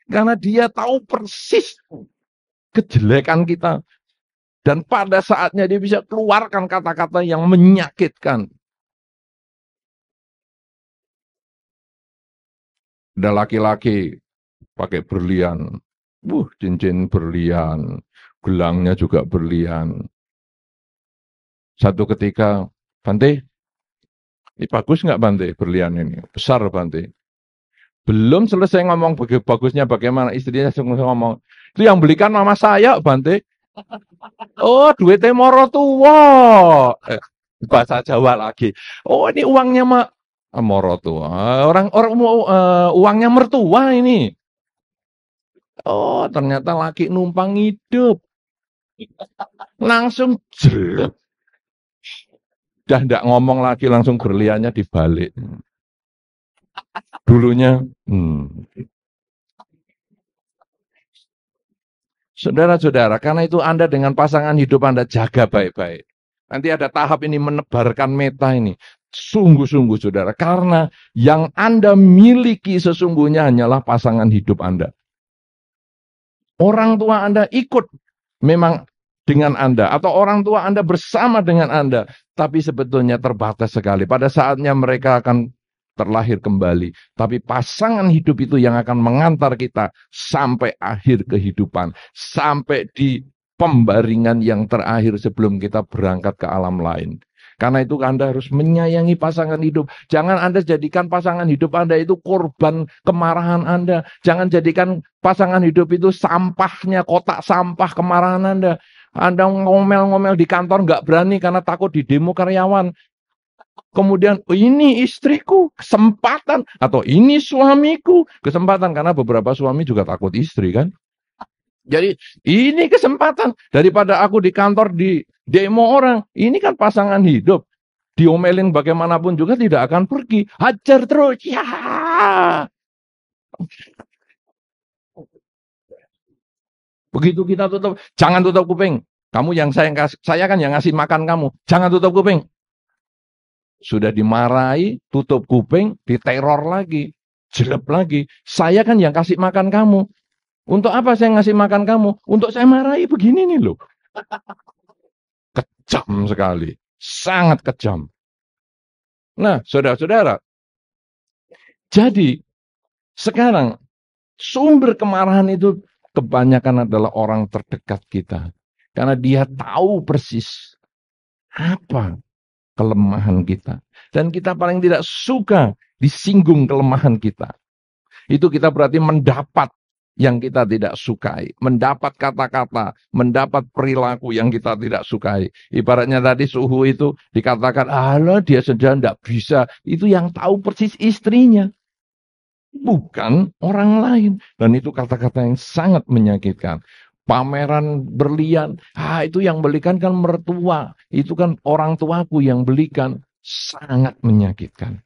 Karena dia tahu persis kejelekan kita. Dan pada saatnya dia bisa keluarkan kata-kata yang menyakitkan. Ada laki-laki pakai berlian. Cincin berlian. Gelangnya juga berlian. Satu ketika, Bante, ini bagus nggak Bante berlian ini? Besar Bante. Belum selesai ngomong bagusnya bagaimana, istrinya langsung ngomong, itu yang belikan mama saya Bante. Oh, duitnya moro tua. Bahasa Jawa lagi. Oh, ini uangnya moro tua. Orang uangnya mertua ini. Oh, ternyata laki numpang hidup. Langsung jelek. Dah enggak ngomong lagi, langsung berliannya dibalik. Dulunya, Saudara-saudara, karena itu Anda dengan pasangan hidup Anda jaga baik-baik. Nanti ada tahap ini menebarkan meta ini. Sungguh-sungguh saudara, karena yang Anda miliki sesungguhnya hanyalah pasangan hidup Anda. Orang tua Anda ikut memang dengan Anda, atau orang tua Anda bersama dengan Anda, tapi sebetulnya terbatas sekali. Pada saatnya mereka akan terlahir kembali. Tapi pasangan hidup itu yang akan mengantar kita sampai akhir kehidupan. Sampai di pembaringan yang terakhir sebelum kita berangkat ke alam lain. Karena itu Anda harus menyayangi pasangan hidup. Jangan Anda jadikan pasangan hidup Anda itu korban kemarahan Anda. Jangan jadikan pasangan hidup itu sampahnya, kotak sampah kemarahan Anda. Anda ngomel-ngomel di kantor nggak berani karena takut di demo karyawan. Kemudian ini istriku, kesempatan. Atau ini suamiku, kesempatan. Karena beberapa suami juga takut istri kan. Jadi ini kesempatan. Daripada aku di kantor di demo orang. Ini kan pasangan hidup. Diomelin bagaimanapun juga tidak akan pergi. Hajar terus. Ya. Begitu kita tutup. Jangan tutup kuping. Kamu yang saya kan yang ngasih makan kamu. Jangan tutup kuping. Sudah dimarahi, tutup kuping, diteror lagi, jelek lagi. Saya kan yang kasih makan kamu. Untuk apa saya ngasih makan kamu? Untuk saya marahi begini nih loh. Kejam sekali. Sangat kejam. Nah, saudara-saudara. Jadi, sekarang sumber kemarahan itu kebanyakan adalah orang terdekat kita. Karena dia tahu persis apa kelemahan kita. Dan kita paling tidak suka disinggung kelemahan kita. Itu kita berarti mendapat yang kita tidak sukai. Mendapat kata-kata, mendapat perilaku yang kita tidak sukai. Ibaratnya tadi suhu itu dikatakan, alah dia sedang tidak bisa. Itu yang tahu persis istrinya. Bukan orang lain. Dan itu kata-kata yang sangat menyakitkan. Pameran berlian, itu yang belikan kan mertua. Itu kan orang tuaku yang belikan. Sangat menyakitkan.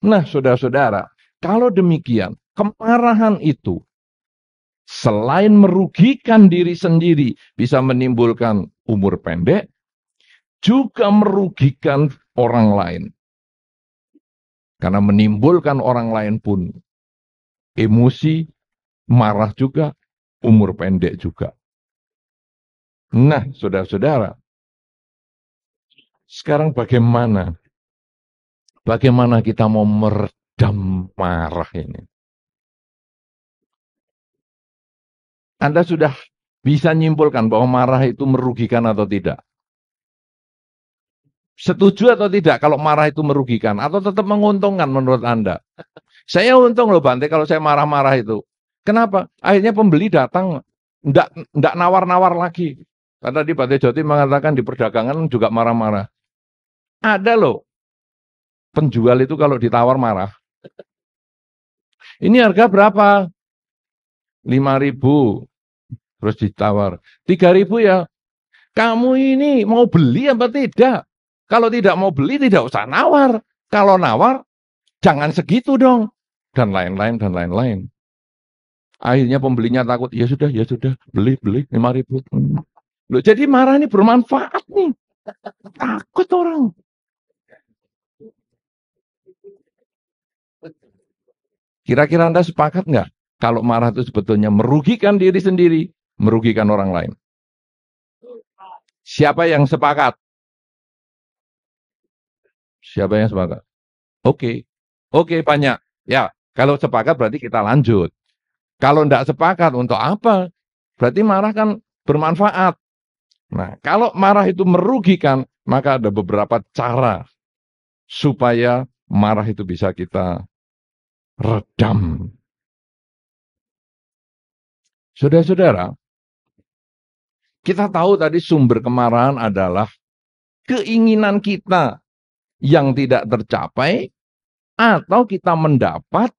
Nah, saudara-saudara, kalau demikian, kemarahan itu selain merugikan diri sendiri, bisa menimbulkan umur pendek, juga merugikan orang lain. Karena menimbulkan orang lain pun emosi, marah juga, umur pendek juga. Nah, saudara-saudara, sekarang bagaimana? Bagaimana kita mau meredam marah ini? Anda sudah bisa nyimpulkan bahwa marah itu merugikan atau tidak? Setuju atau tidak kalau marah itu merugikan? Atau tetap menguntungkan menurut Anda? Saya untung loh Bante kalau saya marah-marah itu. Kenapa? Akhirnya pembeli datang, enggak nawar-nawar lagi. Karena di Bante Joti mengatakan di perdagangan juga marah-marah. Ada loh, penjual itu kalau ditawar marah. Ini harga berapa? 5.000. Terus ditawar. 3.000 ya. Kamu ini mau beli apa tidak? Kalau tidak mau beli tidak usah nawar. Kalau nawar, jangan segitu dong. Dan lain-lain, dan lain-lain. Akhirnya pembelinya takut, ya sudah, beli 5.000. Loh, jadi marah ini bermanfaat nih. Takut orang. Kira-kira Anda sepakat nggak? Kalau marah itu sebetulnya merugikan diri sendiri, merugikan orang lain. Siapa yang sepakat? Siapa yang sepakat? Oke. Oke, banyak. Ya, kalau sepakat berarti kita lanjut. Kalau tidak sepakat, untuk apa? Berarti marah kan bermanfaat. Nah, kalau marah itu merugikan, maka ada beberapa cara supaya marah itu bisa kita redam. Saudara-saudara, kita tahu tadi sumber kemarahan adalah keinginan kita yang tidak tercapai atau kita mendapat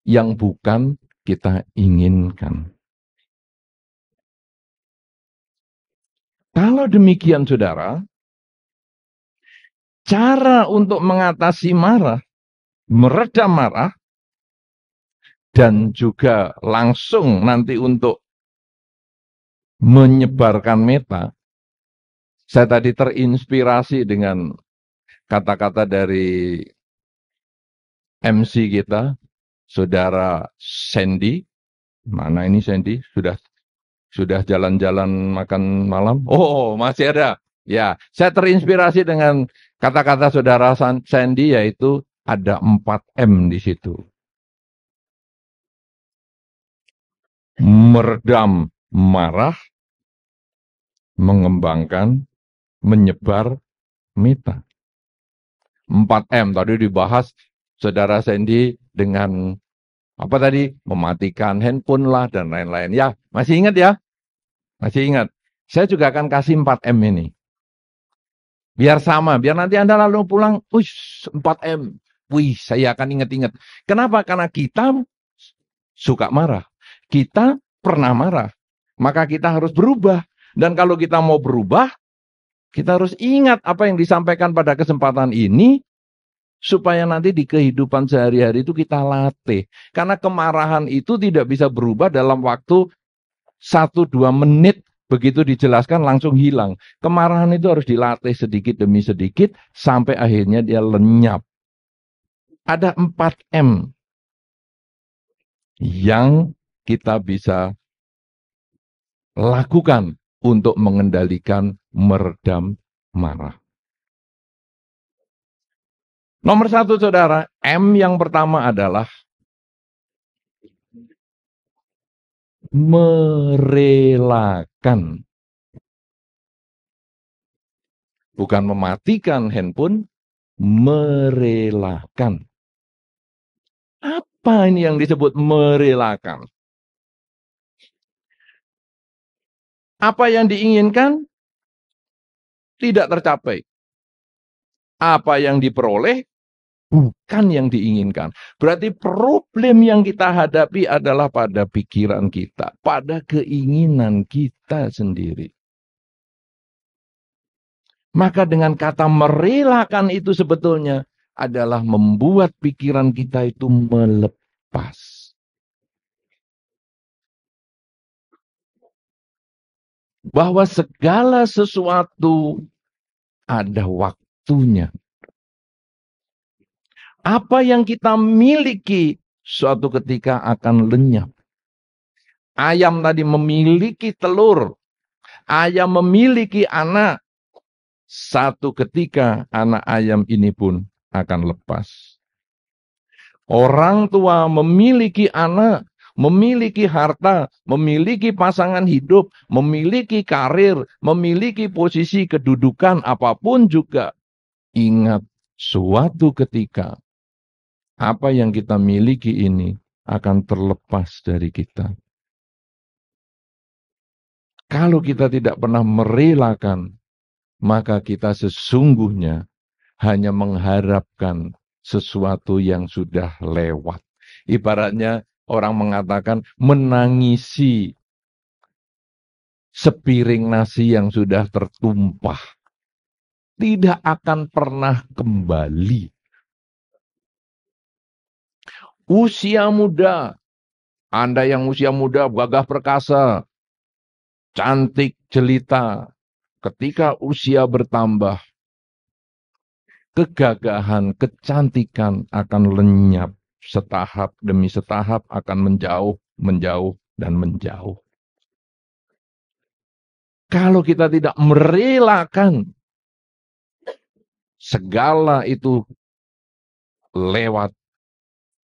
yang bukan kita inginkan. Kalau demikian, saudara, cara untuk mengatasi marah, meredam marah, dan juga langsung nanti untuk menyebarkan meta. Saya tadi terinspirasi dengan kata-kata dari MC kita, saudara Sandy. Mana ini Sandy? Sudah jalan-jalan makan malam? Oh, masih ada. Ya, saya terinspirasi dengan kata-kata saudara Sandy, yaitu ada 4M di situ. Meredam marah, mengembangkan, menyebar meta. 4M tadi dibahas saudara Sandy dengan apa tadi? Mematikan handphone lah dan lain-lain. Ya, masih ingat ya? Masih ingat. Saya juga akan kasih 4M ini. Biar sama, biar nanti Anda lalu pulang, 4M. Wih, saya akan ingat-ingat. Kenapa? Karena kita suka marah. Kita pernah marah. Maka kita harus berubah. Dan kalau kita mau berubah, kita harus ingat apa yang disampaikan pada kesempatan ini, supaya nanti di kehidupan sehari-hari itu kita latih. Karena kemarahan itu tidak bisa berubah dalam waktu 1-2 menit, begitu dijelaskan langsung hilang. Kemarahan itu harus dilatih sedikit demi sedikit, sampai akhirnya dia lenyap. Ada 4M yang kita bisa lakukan untuk mengendalikan meredam marah. Nomor 1, saudara, M yang pertama adalah merelakan. Bukan mematikan handphone, merelakan. Apa ini yang disebut merelakan? Apa yang diinginkan tidak tercapai. Apa yang diperoleh bukan yang diinginkan. Berarti problem yang kita hadapi adalah pada pikiran kita, pada keinginan kita sendiri. Maka dengan kata merelakan itu sebetulnya adalah membuat pikiran kita itu melepas. Bahwa segala sesuatu ada waktunya. Apa yang kita miliki suatu ketika akan lenyap. Ayam tadi memiliki telur. Ayam memiliki anak. Satu ketika anak ayam ini pun akan lepas. Orang tua memiliki anak, memiliki harta, memiliki pasangan hidup, memiliki karir, memiliki posisi kedudukan apapun juga. Ingat, suatu ketika apa yang kita miliki ini akan terlepas dari kita. Kalau kita tidak pernah merelakan, maka kita sesungguhnya hanya mengharapkan sesuatu yang sudah lewat. Ibaratnya orang mengatakan menangisi sepiring nasi yang sudah tertumpah. Tidak akan pernah kembali. Usia muda. Anda yang usia muda, gagah perkasa, cantik, jelita. Ketika usia bertambah, kegagahan, kecantikan akan lenyap setahap demi setahap akan menjauh, menjauh, dan menjauh. Kalau kita tidak merelakan segala itu lewat,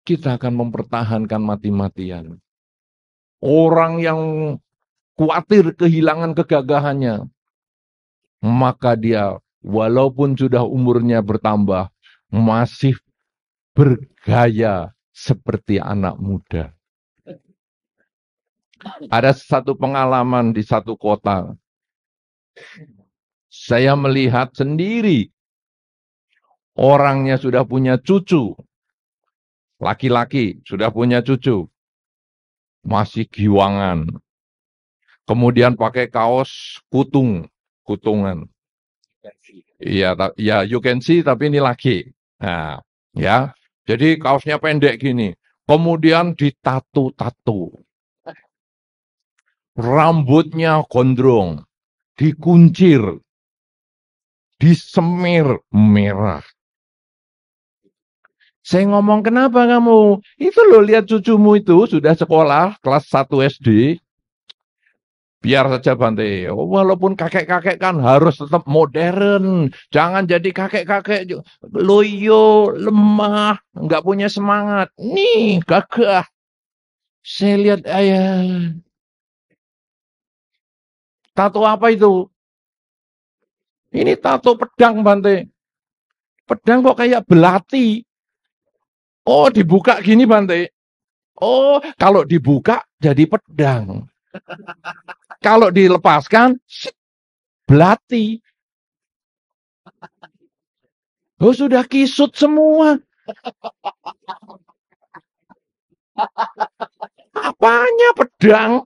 kita akan mempertahankan mati-matian. Orang yang khawatir kehilangan kegagahannya, maka dia walaupun sudah umurnya bertambah, masih bergaya seperti anak muda. Ada satu pengalaman di satu kota. Saya melihat sendiri orangnya sudah punya cucu. Laki-laki sudah punya cucu. Masih giwangan. Kemudian pakai kaos kutungan. Iya, ya you can see tapi ini laki. Nah, ya. Jadi kaosnya pendek gini. Kemudian ditato-tato. Rambutnya gondrong, dikuncir, disemir merah. Saya ngomong, kenapa kamu? Itu loh, lihat cucumu itu sudah sekolah kelas 1 SD. Biar saja Bante, walaupun kakek-kakek kan harus tetap modern. Jangan jadi kakek-kakek loyo, lemah, nggak punya semangat. Nih, gagah. Saya lihat, ayah. Tato apa itu? Ini tato pedang, Bante. Pedang kok kayak belati. Oh, dibuka gini, Bante. Oh, kalau dibuka jadi pedang. Kalau dilepaskan, belati. Oh, sudah kisut semua. Apanya pedang?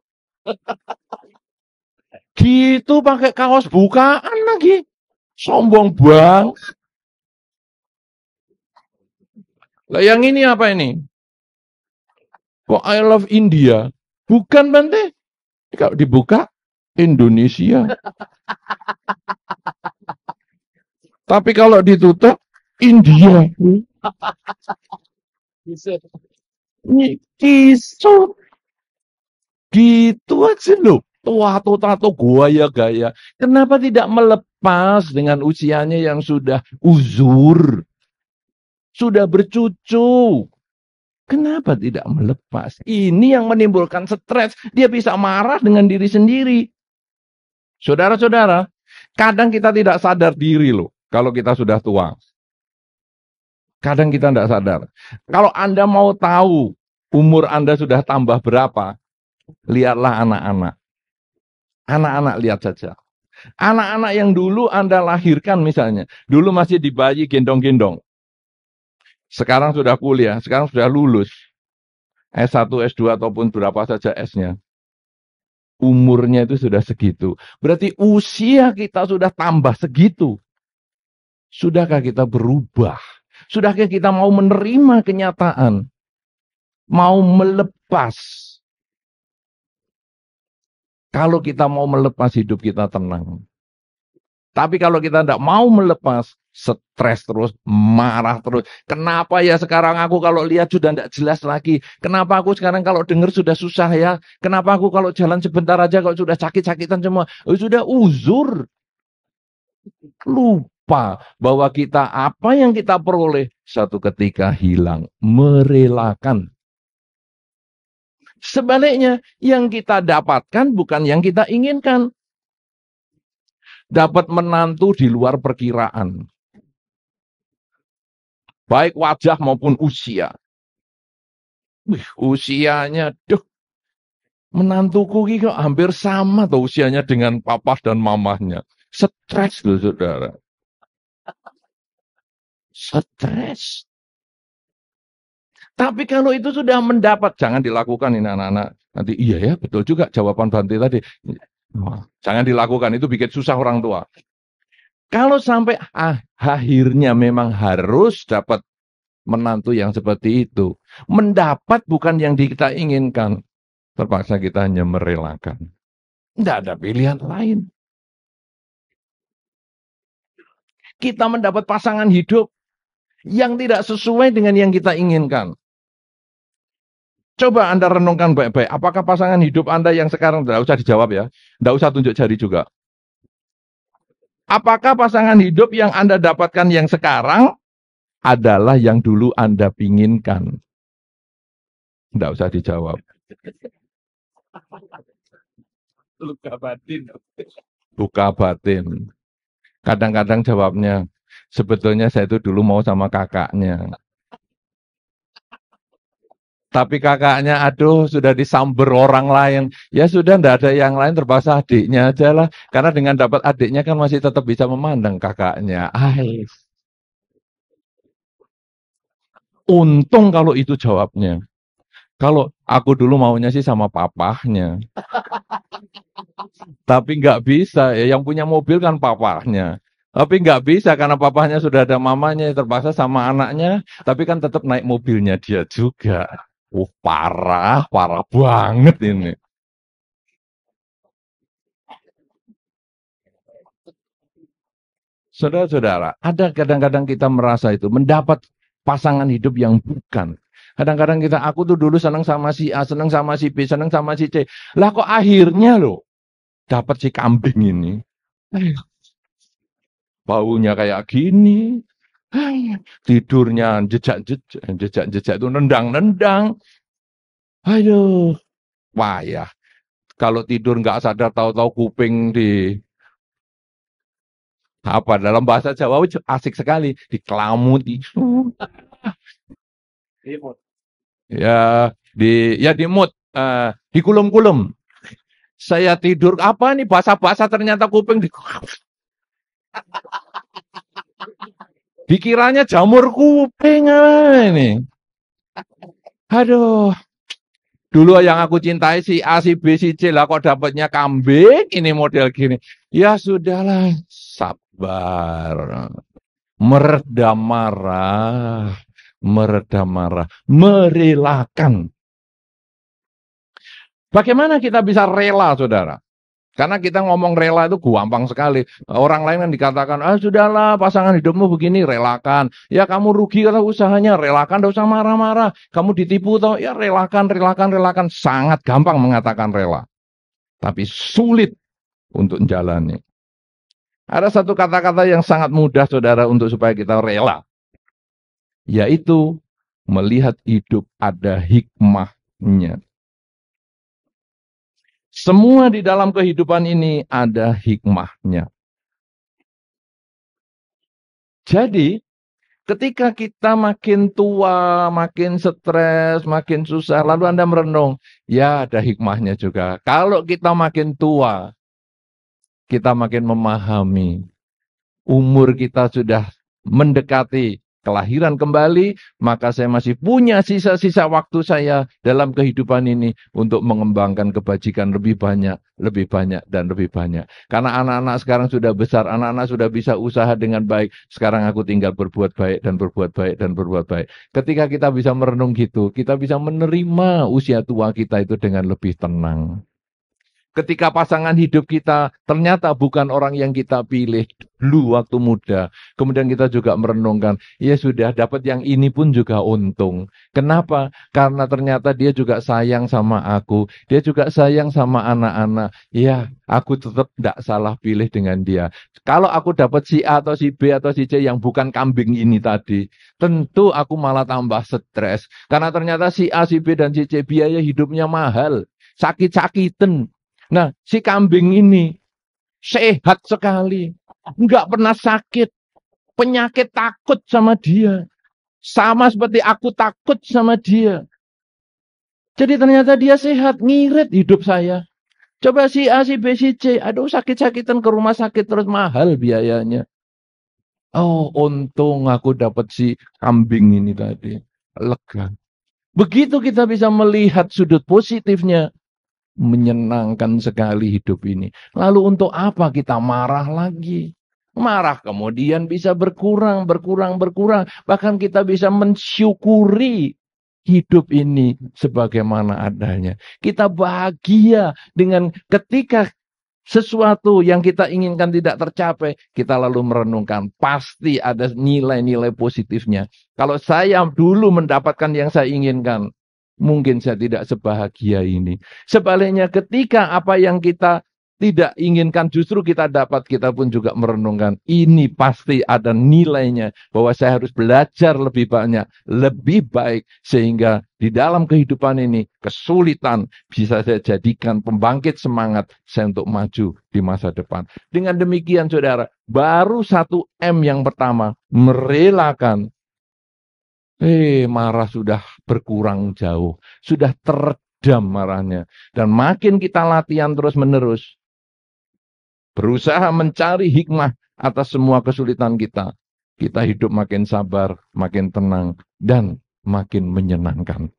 Gitu pakai kaos bukaan lagi. Sombong bang. Lah yang ini apa ini? Kok I love India? Bukan Bante. Kalau dibuka, Indonesia. Tapi kalau ditutup, India. Kisut. Gitu aja loh. Tato gaya-gaya. Kenapa tidak melepas dengan usianya yang sudah uzur? Sudah bercucu. Kenapa tidak melepas? Ini yang menimbulkan stres. Dia bisa marah dengan diri sendiri. Saudara-saudara, kadang kita tidak sadar diri loh. Kalau kita sudah tua. Kadang kita tidak sadar. Kalau Anda mau tahu umur Anda sudah tambah berapa, lihatlah anak-anak. Anak-anak lihat saja. Anak-anak yang dulu Anda lahirkan misalnya. Dulu masih di bayi gendong-gendong. Sekarang sudah kuliah, sekarang sudah lulus. S1, S2 ataupun berapa saja S-nya. Umurnya itu sudah segitu. Berarti usia kita sudah tambah segitu. Sudahkah kita berubah? Sudahkah kita mau menerima kenyataan? Mau melepas? Kalau kita mau melepas, hidup kita tenang. Tapi kalau kita tidak mau melepas, stres terus, marah terus. Kenapa ya sekarang aku kalau lihat sudah tidak jelas lagi? Kenapa aku sekarang kalau dengar sudah susah ya? Kenapa aku kalau jalan sebentar aja kalau sudah sakit-sakitan semua? Oh, sudah uzur. Lupa bahwa kita apa yang kita peroleh satu ketika hilang. Merelakan. Sebaliknya, yang kita dapatkan bukan yang kita inginkan. Dapat menantu di luar perkiraan. Baik wajah maupun usia. Usianya, menantuku ini kok hampir sama tuh usianya dengan papa dan mamahnya. Stres loh saudara. Stres. Tapi kalau itu sudah mendapat, jangan dilakukan ini anak-anak. Nanti iya ya, betul juga jawaban Bante tadi. Jangan dilakukan, itu bikin susah orang tua. Kalau sampai akhirnya memang harus dapat menantu yang seperti itu. Mendapat bukan yang kita inginkan. Terpaksa kita hanya merelakan. Tidak ada pilihan lain. Kita mendapat pasangan hidup yang tidak sesuai dengan yang kita inginkan. Coba Anda renungkan baik-baik. Apakah pasangan hidup Anda yang sekarang, tidak usah dijawab ya. Tidak usah tunjuk jari juga. Apakah pasangan hidup yang Anda dapatkan yang sekarang adalah yang dulu Anda pinginkan? Tidak usah dijawab. Luka batin. Buka batin. Kadang-kadang jawabnya, sebetulnya saya itu dulu mau sama kakaknya. Tapi kakaknya, aduh, sudah disamber orang lain. Ya sudah, tidak ada yang lain, terpaksa adiknya aja lah. Karena dengan dapat adiknya kan masih tetap bisa memandang kakaknya. Untung kalau itu jawabnya. Kalau aku dulu maunya sih sama papahnya. Tapi nggak bisa, ya yang punya mobil kan papahnya. Tapi nggak bisa karena papahnya sudah ada mamanya, terpaksa sama anaknya. Tapi kan tetap naik mobilnya dia juga. Parah banget ini. Saudara-saudara, ada kadang-kadang kita merasa itu mendapat pasangan hidup yang bukan. Kadang-kadang aku tuh dulu senang sama si A, senang sama si B, senang sama si C. Lah kok akhirnya loh dapat si kambing ini. Baunya kayak gini. Tidurnya jejak itu nendang-nendang. Aduh, payah. Kalau tidur nggak sadar tahu-tahu kuping di apa dalam bahasa Jawa asik sekali dikelamuti. Di mood, dikulum-kulum. Saya tidur apa nih basah-basah ternyata kuping dikiranya jamur kuping ini. Aduh. Dulu yang aku cintai si A, si B, si C lah kok dapatnya kambing ini model gini. Ya sudahlah, sabar. Meredam marah, merelakan. Bagaimana kita bisa rela, saudara? Karena kita ngomong rela itu gampang sekali. Orang lain kan dikatakan, sudahlah pasangan hidupmu begini, relakan. Ya kamu rugi kalau usahanya, relakan, tidak usah marah-marah. Kamu ditipu, toh, ya relakan. Sangat gampang mengatakan rela. Tapi sulit untuk menjalani. Ada satu kata-kata yang sangat mudah, saudara, untuk supaya kita rela. Yaitu, melihat hidup ada hikmahnya. Semua di dalam kehidupan ini ada hikmahnya. Jadi, ketika kita makin tua, makin stres, makin susah, lalu Anda merenung, ya ada hikmahnya juga. Kalau kita makin tua, kita makin memahami, umur kita sudah mendekati kelahiran kembali, maka saya masih punya sisa-sisa waktu saya dalam kehidupan ini untuk mengembangkan kebajikan lebih banyak, dan lebih banyak. Karena anak-anak sekarang sudah besar, anak-anak sudah bisa usaha dengan baik. Sekarang aku tinggal berbuat baik dan berbuat baik dan berbuat baik. Ketika kita bisa merenung gitu, kita bisa menerima usia tua kita itu dengan lebih tenang. Ketika pasangan hidup kita ternyata bukan orang yang kita pilih dulu waktu muda. Kemudian kita juga merenungkan, ya sudah dapat yang ini pun juga untung. Kenapa? Karena ternyata dia juga sayang sama aku. Dia juga sayang sama anak-anak. Ya, aku tetap tidak salah pilih dengan dia. Kalau aku dapat si A atau si B atau si C yang bukan kambing ini tadi, tentu aku malah tambah stres. Karena ternyata si A, si B, dan si C biaya hidupnya mahal. Sakit-sakitan. Nah, si kambing ini sehat sekali. Enggak pernah sakit. Penyakit takut sama dia. Sama seperti aku takut sama dia. Jadi ternyata dia sehat. Ngirit hidup saya. Coba si A, si B, si C. Aduh, sakit-sakitan ke rumah sakit terus mahal biayanya. Oh, untung aku dapat si kambing ini tadi. Lega. Begitu kita bisa melihat sudut positifnya. Menyenangkan sekali hidup ini. Lalu untuk apa kita marah lagi? Marah kemudian bisa berkurang. Bahkan kita bisa mensyukuri hidup ini sebagaimana adanya. Kita bahagia dengan ketika sesuatu yang kita inginkan tidak tercapai, kita lalu merenungkan, pasti ada nilai-nilai positifnya. Kalau saya dulu mendapatkan yang saya inginkan, mungkin saya tidak sebahagia ini. Sebaliknya ketika apa yang kita tidak inginkan justru kita dapat, kita pun juga merenungkan ini pasti ada nilainya, bahwa saya harus belajar lebih banyak, lebih baik, sehingga di dalam kehidupan ini kesulitan bisa saya jadikan pembangkit semangat saya untuk maju di masa depan. Dengan demikian saudara, baru 1M yang pertama, merelakan. Marah sudah berkurang jauh, sudah teredam marahnya, dan makin kita latihan terus-menerus, berusaha mencari hikmah atas semua kesulitan kita, kita hidup makin sabar, makin tenang, dan makin menyenangkan.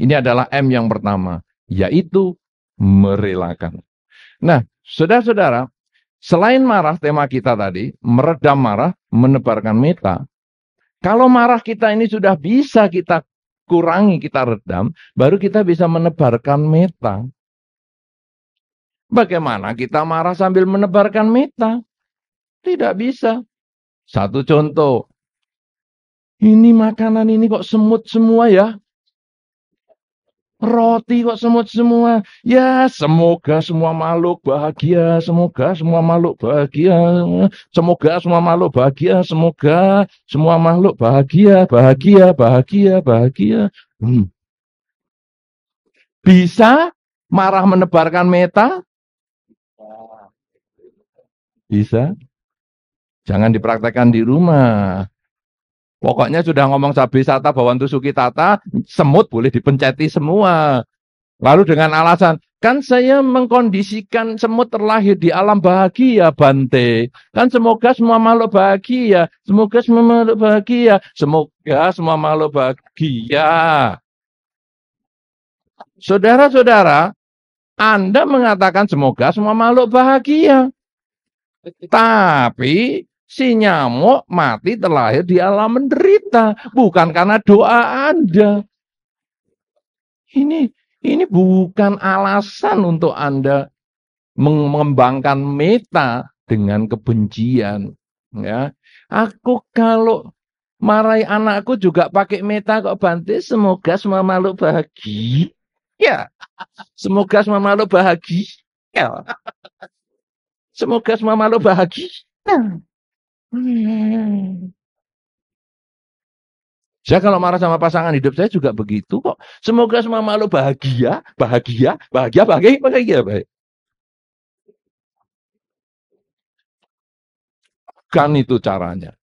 Ini adalah M yang pertama, yaitu merelakan. Nah, saudara-saudara, selain marah, tema kita tadi, meredam marah, menebarkan meta. Kalau marah kita ini sudah bisa kita kurangi, kita redam, baru kita bisa menebarkan meta. Bagaimana kita marah sambil menebarkan meta? Tidak bisa. Satu contoh. Ini makanan ini kok semut semua ya? Roti kok semut semua? Ya, semoga semua makhluk bahagia. Semoga semua makhluk bahagia. Semoga semua makhluk bahagia. Semoga semua makhluk bahagia. Bahagia, bahagia, bahagia. Bisa marah menebarkan meta? Bisa. Jangan dipraktekkan di rumah. Pokoknya sudah ngomong sabi sata bawantu suki tata, semut boleh dipenceti semua. Lalu dengan alasan, kan saya mengkondisikan semut terlahir di alam bahagia, Bante. Kan semoga semua makhluk bahagia. Semoga semua makhluk bahagia. Semoga semua makhluk bahagia. Saudara-saudara, Anda mengatakan semoga semua makhluk bahagia. Tapi si nyamuk mati terlahir di alam menderita, bukan karena doa Anda. Ini bukan alasan untuk Anda mengembangkan meta dengan kebencian. Ya, aku kalau marahi anakku juga pakai meta kok, Bante. Semoga semua makhluk bahagia. Ya, semoga semua makhluk bahagia. Semoga semua makhluk bahagia. Saya kalau marah sama pasangan hidup saya juga begitu kok. Semoga semua makhluk bahagia, bahagia, bahagia, bahagia, bahagia, bahagia. Kan itu caranya.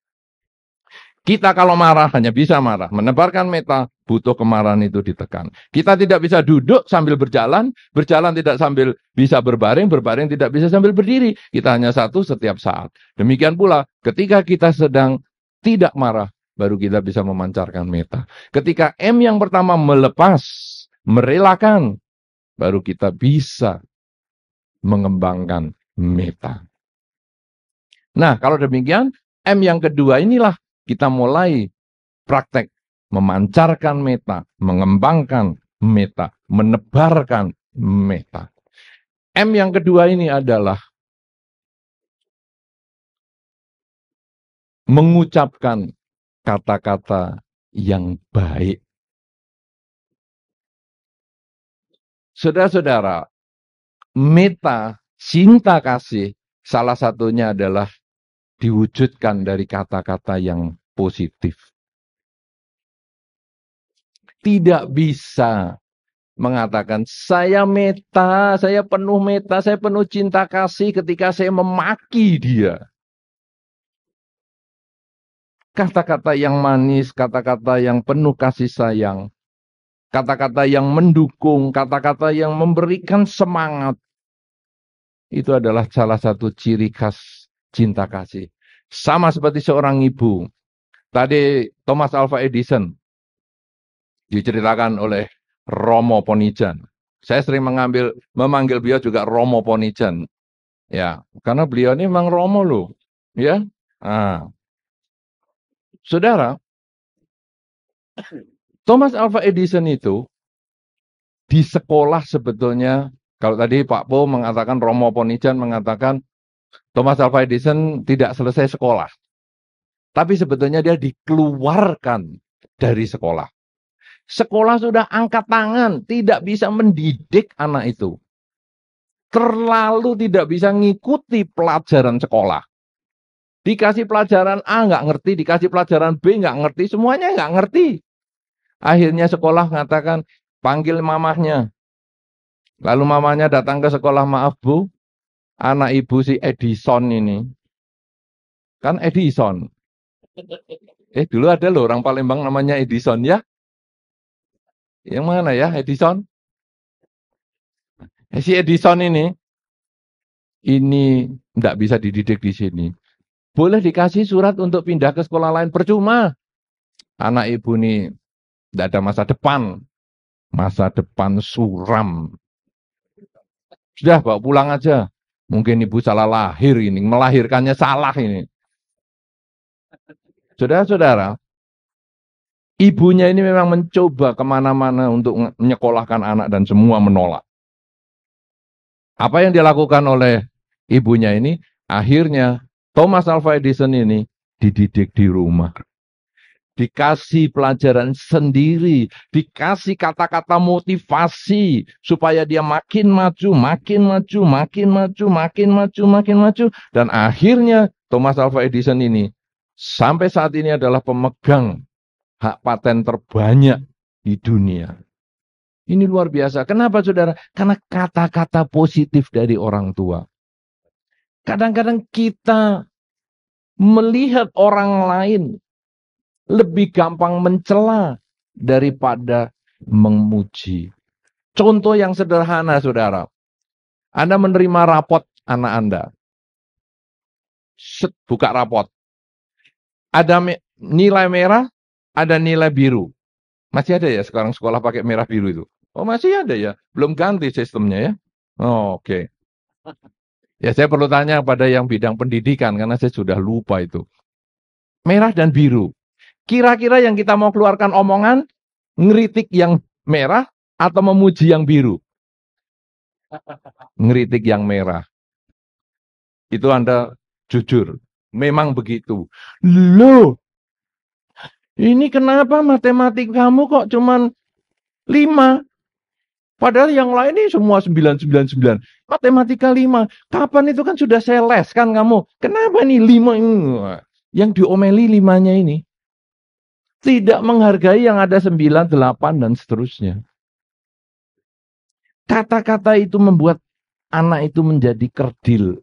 Kita kalau marah hanya bisa marah. Menebarkan meta, butuh kemarahan itu ditekan. Kita tidak bisa duduk sambil berjalan, berjalan tidak sambil bisa berbaring, berbaring tidak bisa sambil berdiri. Kita hanya satu setiap saat. Demikian pula ketika kita sedang tidak marah, baru kita bisa memancarkan meta. Ketika M yang pertama melepas, merelakan, baru kita bisa mengembangkan meta. Nah, kalau demikian, M yang kedua inilah kita mulai praktek memancarkan meta, mengembangkan meta, menebarkan meta. M yang kedua ini adalah mengucapkan kata-kata yang baik. Saudara-saudara, meta, cinta kasih, salah satunya adalah diwujudkan dari kata-kata yang positif. Tidak bisa mengatakan, saya meta, saya penuh cinta kasih ketika saya memaki dia. Kata-kata yang manis, kata-kata yang penuh kasih sayang, kata-kata yang mendukung, kata-kata yang memberikan semangat, itu adalah salah satu ciri khas cinta kasih. Sama seperti seorang ibu. Tadi Thomas Alva Edison diceritakan oleh Romo Ponijan. Saya sering memanggil beliau juga Romo Ponijan. Ya, karena beliau ini memang Romo loh. Ya. Nah. Saudara, Thomas Alva Edison itu di sekolah sebetulnya, kalau tadi Pak Po mengatakan, Romo Ponijan mengatakan Thomas Alva Edison tidak selesai sekolah. Tapi sebetulnya dia dikeluarkan dari sekolah. Sekolah sudah angkat tangan, tidak bisa mendidik anak itu. Terlalu tidak bisa ngikuti pelajaran sekolah. Dikasih pelajaran A nggak ngerti, dikasih pelajaran B nggak ngerti, semuanya nggak ngerti. Akhirnya sekolah mengatakan, panggil mamahnya. Lalu mamanya datang ke sekolah, maaf Bu, anak ibu si Edison ini. Kan Edison. Dulu ada loh orang Palembang namanya Edison ya. Yang mana ya Edison? Si Edison ini enggak bisa dididik di sini. Boleh dikasih surat untuk pindah ke sekolah lain, percuma. Anak ibu ini enggak ada masa depan. Masa depan suram. Sudah bawa pulang aja. Mungkin ibu salah lahir ini, melahirkannya salah ini. Saudara-saudara, ibunya ini memang mencoba kemana-mana untuk menyekolahkan anak dan semua menolak. Apa yang dilakukan oleh ibunya ini? Akhirnya Thomas Alva Edison ini dididik di rumah. Dikasih pelajaran sendiri, dikasih kata-kata motivasi supaya dia makin maju, makin maju, makin maju, makin maju, makin maju. Dan akhirnya Thomas Alva Edison ini sampai saat ini adalah pemegang hak paten terbanyak di dunia. Ini luar biasa. Kenapa saudara? Karena kata-kata positif dari orang tua. Kadang-kadang kita melihat orang lain lebih gampang mencela daripada memuji. Contoh yang sederhana saudara. Anda menerima rapot anak Anda. Buka rapot. Ada nilai merah, ada nilai biru. Masih ada ya sekarang sekolah pakai merah biru itu? Oh masih ada ya, belum ganti sistemnya ya. Oh, oke. Ya saya perlu tanya pada yang bidang pendidikan karena saya sudah lupa itu. Merah dan biru. Kira-kira yang kita mau keluarkan omongan, ngeritik yang merah atau memuji yang biru? Ngeritik yang merah. Itu Anda jujur. Memang begitu. Loh, ini kenapa matematik kamu kok cuman 5? Padahal yang lain ini semua 999. Matematika 5. Kapan itu kan sudah saya les kan kamu. Kenapa nih 5 ini? Yang diomeli 5-nya ini. Tidak menghargai yang ada 9, 8 dan seterusnya. Kata-kata itu membuat anak itu menjadi kerdil.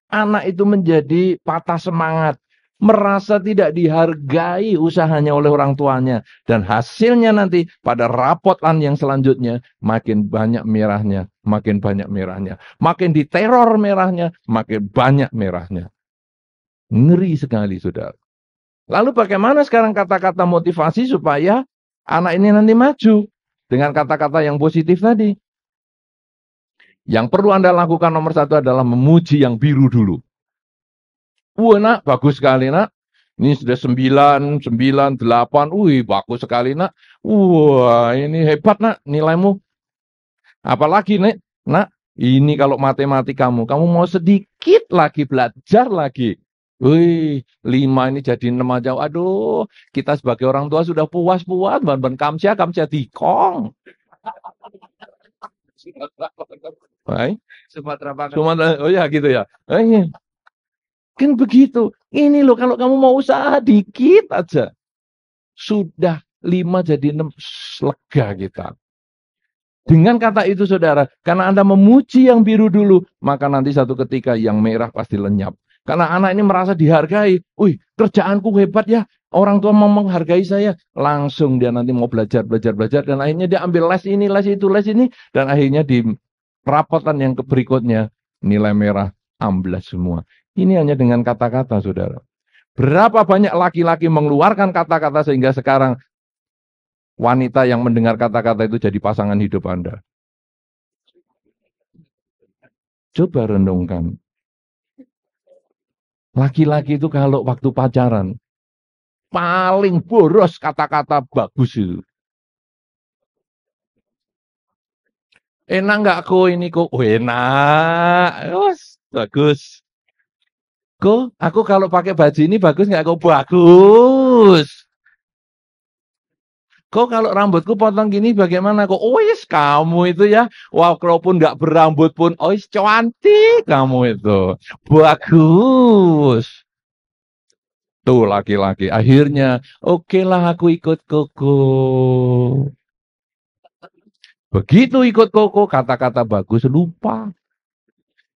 Anak itu menjadi patah semangat. Merasa tidak dihargai usahanya oleh orang tuanya. Dan hasilnya nanti pada rapotan yang selanjutnya, makin banyak merahnya, makin banyak merahnya. Makin diteror merahnya, makin banyak merahnya. Ngeri sekali, saudara. Lalu bagaimana sekarang kata-kata motivasi supaya anak ini nanti maju? Dengan kata-kata yang positif tadi. Yang perlu Anda lakukan nomor 1 adalah memuji yang biru dulu. Wah nak, bagus sekali nak. Ini sudah 9, 9, 8. Wih, bagus sekali nak. Wah, ini hebat nak nilaimu. Apalagi nek, nak, ini kalau matematik kamu mau sedikit lagi belajar lagi. Wih, 5 ini jadi 6 aja. Aduh, kita sebagai orang tua sudah puas-puas. Ban kamsia dikong. Baik. Sumatera, oh ya gitu ya. Kan begitu. Ini loh kalau kamu mau usaha dikit aja. Sudah 5 jadi 6. Lega kita. Dengan kata itu saudara. Karena Anda memuji yang biru dulu. Maka nanti satu ketika yang merah pasti lenyap. Karena anak ini merasa dihargai. Wih kerjaanku hebat ya. Orang tua mau menghargai saya. Langsung dia nanti mau belajar. Dan akhirnya dia ambil les ini, les itu, les ini. Dan akhirnya di rapotan yang berikutnya. Nilai merah amblas semua. Ini hanya dengan kata-kata, saudara. Berapa banyak laki-laki mengeluarkan kata-kata sehingga sekarang wanita yang mendengar kata-kata itu jadi pasangan hidup Anda. Coba renungkan. Laki-laki itu kalau waktu pacaran, paling boros kata-kata bagus itu. Enak nggak kok ini kok? Oh, enak. Bagus. Kok, aku kalau pakai baju ini bagus nggak kok? Bagus. Kok kalau rambutku potong gini bagaimana kok? Oh yes, kamu itu ya. Wah, kalaupun nggak berambut pun, oh yes, cantik kamu itu. Bagus. Tuh laki-laki. Akhirnya, oke lah aku ikut Koko. Begitu ikut Koko, kata-kata bagus lupa.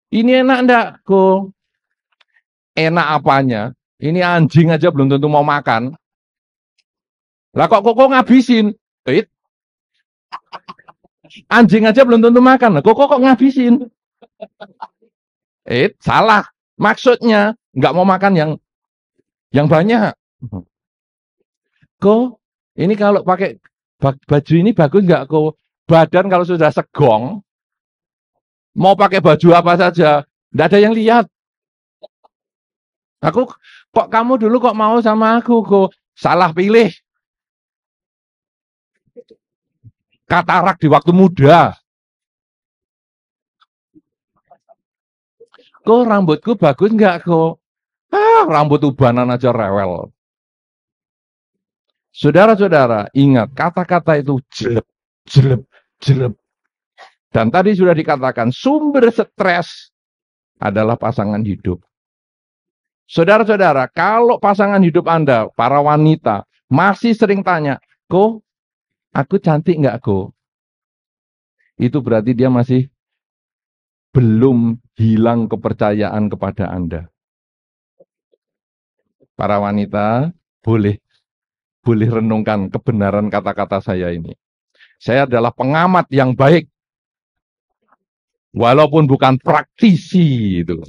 Ini enak enggak, Ko? Enak apanya? Ini anjing aja belum tentu mau makan. Lah kok Koko ngabisin? Anjing aja belum tentu makan. Lah Koko kok ngabisin? Salah. Maksudnya nggak mau makan yang banyak. Ko, ini kalau pakai baju ini bagus nggak, Ko? Badan kalau sudah segong, mau pakai baju apa saja, nggak ada yang lihat. Kok kamu dulu kok mau sama aku, Ko? Salah pilih. Katarak di waktu muda. Ko, rambutku bagus nggak, Ko? Rambut ubanan aja rewel. Saudara-saudara, ingat, kata-kata itu jelek, jelek, jelek. Dan tadi sudah dikatakan, sumber stres adalah pasangan hidup. Saudara-saudara, kalau pasangan hidup Anda, para wanita, masih sering tanya, Ko, aku cantik nggak, Ko? Itu berarti dia masih belum hilang kepercayaan kepada Anda. Para wanita, boleh renungkan kebenaran kata-kata saya ini. Saya adalah pengamat yang baik. Walaupun bukan praktisi itu.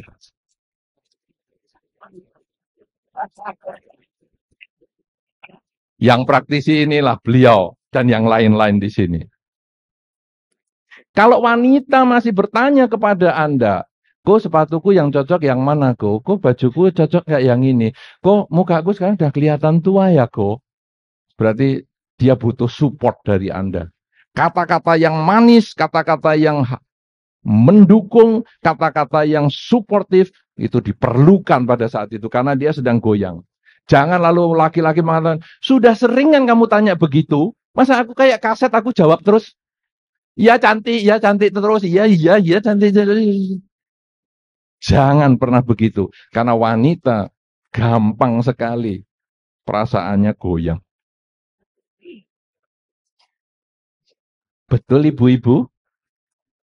Yang praktisi inilah beliau dan yang lain-lain di sini. Kalau wanita masih bertanya kepada Anda, Ko sepatuku yang cocok yang mana, Ko? Ko bajuku cocok kayak yang ini. Ko mukaku sekarang udah kelihatan tua ya, Ko? Berarti dia butuh support dari Anda. Kata-kata yang manis, kata-kata yang mendukung, kata-kata yang suportif, itu diperlukan pada saat itu. Karena dia sedang goyang. Jangan lalu laki-laki mengatakan, sudah sering kan kamu tanya begitu? Masa aku kayak kaset, aku jawab terus. Iya cantik terus. Iya, cantik. Jangan pernah begitu. Karena wanita gampang sekali perasaannya goyang. Betul ibu-ibu?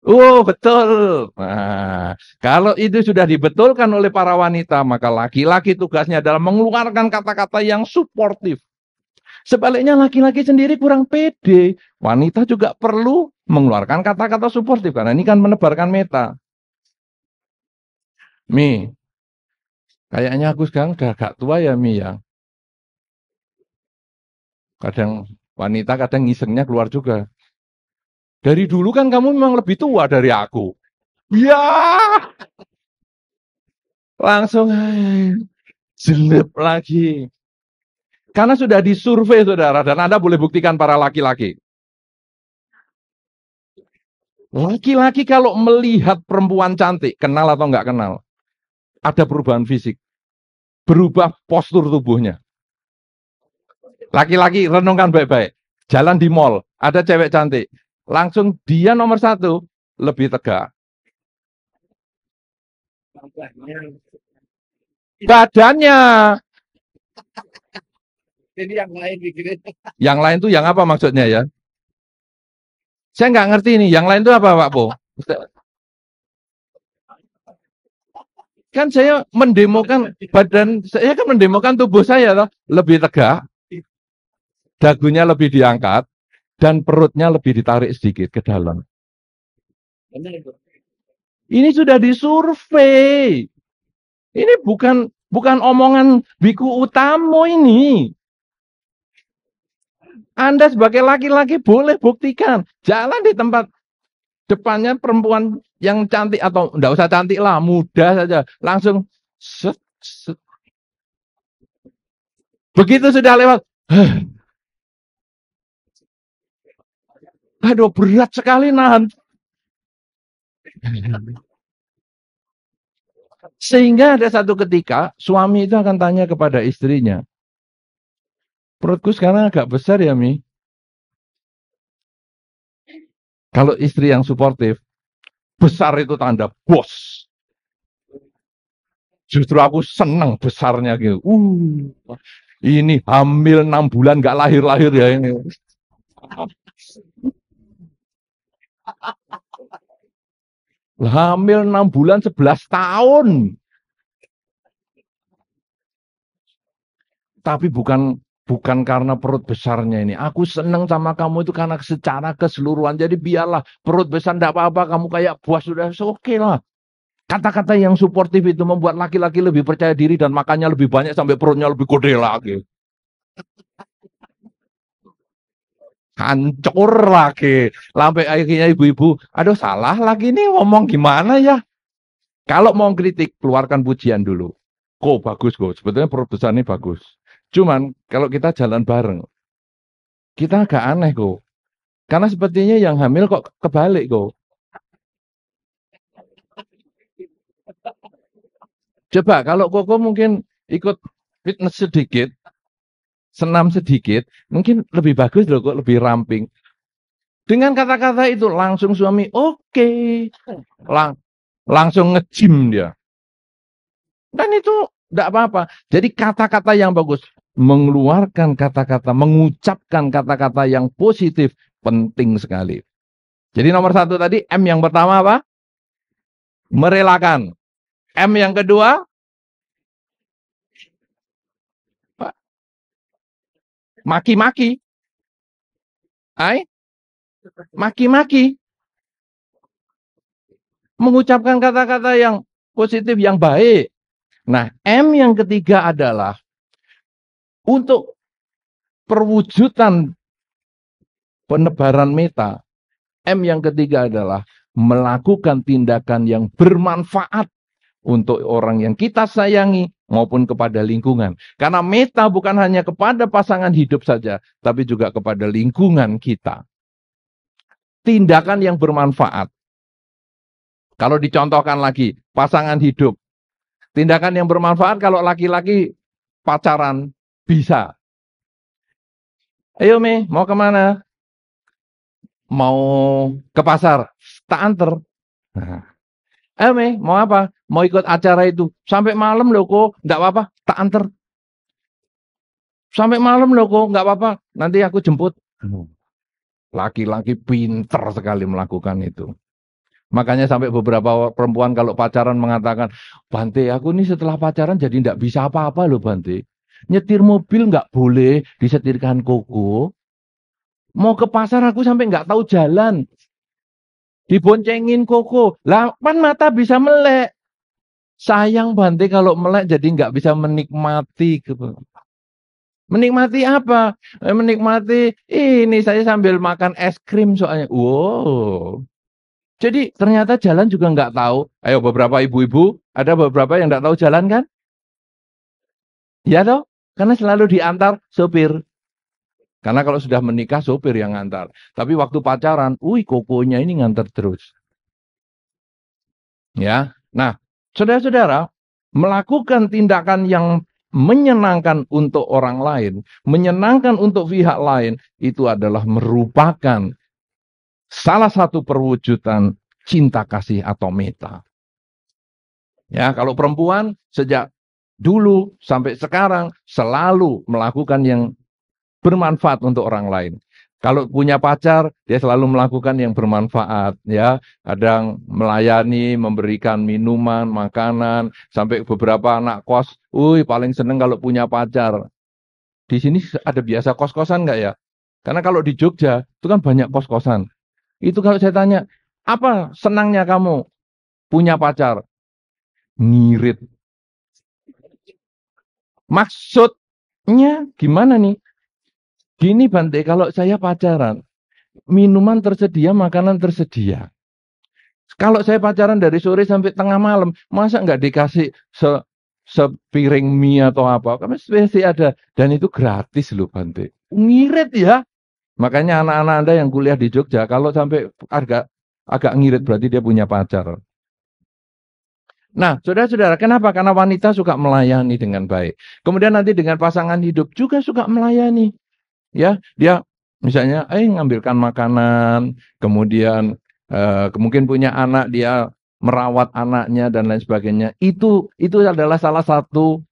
Oh betul. Nah, kalau itu sudah dibetulkan oleh para wanita, maka laki-laki tugasnya adalah mengeluarkan kata-kata yang suportif. Sebaliknya laki-laki sendiri kurang pede. Wanita juga perlu mengeluarkan kata-kata suportif. Karena ini kan menebarkan meta. Mi, kayaknya aku sekarang udah agak tua ya Mi ya. Kadang wanita kadang ngisengnya keluar juga. Dari dulu kan kamu memang lebih tua dari aku. Ya, langsung jelek lagi. Karena sudah disurvei saudara, dan Anda boleh buktikan para laki-laki. Laki-laki kalau melihat perempuan cantik, kenal atau nggak kenal, ada perubahan fisik. Berubah postur tubuhnya. Laki-laki renungkan baik-baik. Jalan di mall, ada cewek cantik. Langsung dia nomor satu, lebih tegak. Badannya. Jadi yang lain bikin. Yang lain tuh yang apa maksudnya ya? Saya nggak ngerti ini. Yang lain tuh apa Pak Po? Kan saya mendemokan badan, saya kan mendemokan tubuh saya loh, lebih tegak, dagunya lebih diangkat, dan perutnya lebih ditarik sedikit ke dalam. Ini sudah disurvei. Ini bukan omongan biku utama ini. Anda sebagai laki-laki boleh buktikan. Jalan di tempat depannya perempuan yang cantik atau enggak usah cantik lah, muda saja. Langsung set, set. Begitu sudah lewat. Aduh, berat sekali nahan. Sehingga ada satu ketika suami itu akan tanya kepada istrinya, perutku sekarang agak besar ya Mi. Kalau istri yang suportif, besar itu tanda bos. Justru aku senang besarnya gitu. Ini hamil 6 bulan nggak lahir-lahir ya ini. Hamil 6 bulan 11 tahun. Tapi bukan karena perut besarnya ini. Aku senang sama kamu itu karena secara keseluruhan. Jadi biarlah perut besar enggak apa-apa, kamu kayak buas sudah oke lah. Kata-kata yang suportif itu membuat laki-laki lebih percaya diri dan makannya lebih banyak sampai perutnya lebih gede lagi. Hancur lagi. Sampai akhirnya ibu-ibu, aduh salah lagi nih ngomong gimana ya. Kalau mau kritik, keluarkan pujian dulu. Kok bagus kok, sebetulnya perut besar ini bagus. Cuman kalau kita jalan bareng, kita agak aneh kok. Karena sepertinya yang hamil kok kebalik kok. Coba kalau Koko mungkin ikut fitness sedikit, senam sedikit, mungkin lebih bagus loh kok, lebih ramping. Dengan kata-kata itu langsung suami oke. Langsung nge-gym dia. Dan itu enggak apa-apa. Jadi kata-kata yang bagus, mengeluarkan kata-kata, mengucapkan kata-kata yang positif penting sekali. Jadi nomor 1 tadi, M yang pertama apa? Merelakan. M yang kedua, maki-maki. Maki-maki. Mengucapkan kata-kata yang positif, yang baik. Nah, M yang ketiga adalah untuk perwujudan penebaran meta. M yang ketiga adalah melakukan tindakan yang bermanfaat untuk orang yang kita sayangi maupun kepada lingkungan. Karena meta bukan hanya kepada pasangan hidup saja, tapi juga kepada lingkungan kita. Tindakan yang bermanfaat. Kalau dicontohkan lagi, pasangan hidup. Tindakan yang bermanfaat kalau laki-laki pacaran bisa. Ayo Mi, mau kemana? Mau ke pasar, tak anter. Nah. Ayo Mi, mau apa? Mau ikut acara itu. Sampai malam loh kok, enggak apa-apa, tak anter. Sampai malam loh kok, enggak apa-apa, nanti aku jemput. Laki-laki pinter sekali melakukan itu. Makanya sampai beberapa perempuan kalau pacaran mengatakan, Bante, aku nih setelah pacaran jadi enggak bisa apa-apa loh Bante. Nyetir mobil enggak boleh disetirkan Koko. Mau ke pasar aku sampai enggak tahu jalan. Diboncengin Koko. Lah kan mata bisa melek. Sayang Bante kalau melek jadi nggak bisa menikmati. Menikmati apa? Menikmati ini saya sambil makan es krim soalnya. Wow. Jadi ternyata jalan juga nggak tahu. Ayo beberapa ibu-ibu, ada beberapa yang nggak tahu jalan kan? Ya toh? Karena selalu diantar sopir. Karena kalau sudah menikah sopir yang ngantar. Tapi waktu pacaran, Kokonya ini ngantar terus. Ya. Nah, saudara-saudara, melakukan tindakan yang menyenangkan untuk orang lain, menyenangkan untuk pihak lain, itu adalah merupakan salah satu perwujudan cinta kasih atau meta. Ya, kalau perempuan sejak dulu sampai sekarang selalu melakukan yang bermanfaat untuk orang lain. Kalau punya pacar, dia selalu melakukan yang bermanfaat, ya. Kadang melayani, memberikan minuman, makanan, sampai beberapa anak kos, paling seneng kalau punya pacar. Di sini ada biasa kos-kosan nggak ya? Karena kalau di Jogja, itu kan banyak kos-kosan. Itu kalau saya tanya, apa senangnya kamu punya pacar? Ngirit. Maksudnya gimana nih? Gini Bante, kalau saya pacaran, minuman tersedia, makanan tersedia. Kalau saya pacaran dari sore sampai tengah malam, masa nggak dikasih sepiring mie atau apa? Kan pasti ada. Dan itu gratis loh Bante. Ngirit ya. Makanya anak-anak Anda yang kuliah di Jogja, kalau sampai agak ngirit berarti dia punya pacar. Nah, saudara-saudara, kenapa? Karena wanita suka melayani dengan baik. Kemudian nanti dengan pasangan hidup juga suka melayani. Ya, dia Misalnya, ngambilkan makanan, kemudian mungkin punya anak, dia merawat anaknya dan lain sebagainya. Itu adalah salah satu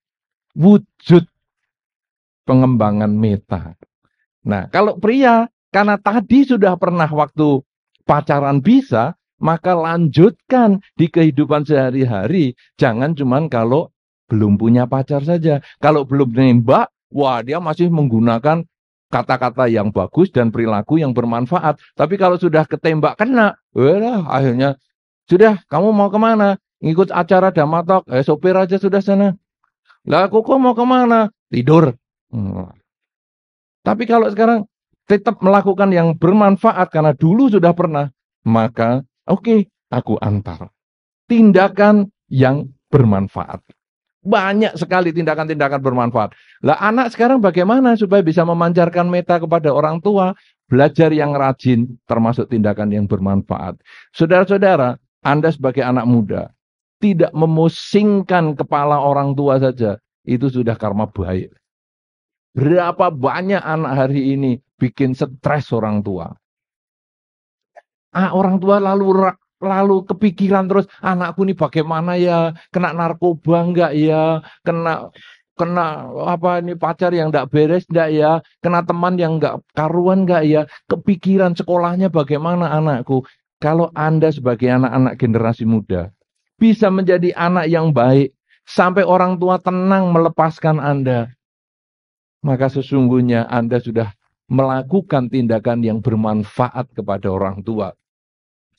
wujud pengembangan meta. Nah, kalau pria, karena tadi sudah pernah waktu pacaran bisa, maka lanjutkan di kehidupan sehari-hari. Jangan cuman kalau belum punya pacar saja. Kalau belum nembak, wah dia masih menggunakan kata-kata yang bagus dan perilaku yang bermanfaat. Tapi kalau sudah ketembak kena, wah akhirnya sudah, kamu mau kemana? Ngikut acara Damatok, sopir aja sudah sana. Lah kok mau kemana? Tidur. Tapi kalau sekarang tetap melakukan yang bermanfaat karena dulu sudah pernah, maka oke, aku antar. Tindakan yang bermanfaat. Banyak sekali tindakan-tindakan bermanfaat. Lah anak sekarang bagaimana supaya bisa memancarkan meta kepada orang tua? Belajar yang rajin, termasuk tindakan yang bermanfaat. Saudara-saudara, Anda sebagai anak muda, tidak memusingkan kepala orang tua saja, itu sudah karma baik. Berapa banyak anak hari ini bikin stres orang tua. Orang tua lalu kepikiran terus, anakku ini bagaimana ya, kena narkoba enggak ya, kena apa ini pacar yang enggak beres enggak ya, kena teman yang enggak karuan enggak ya, kepikiran sekolahnya bagaimana anakku. Kalau Anda sebagai anak-anak generasi muda bisa menjadi anak yang baik sampai orang tua tenang melepaskan Anda, maka sesungguhnya Anda sudah melakukan tindakan yang bermanfaat kepada orang tua.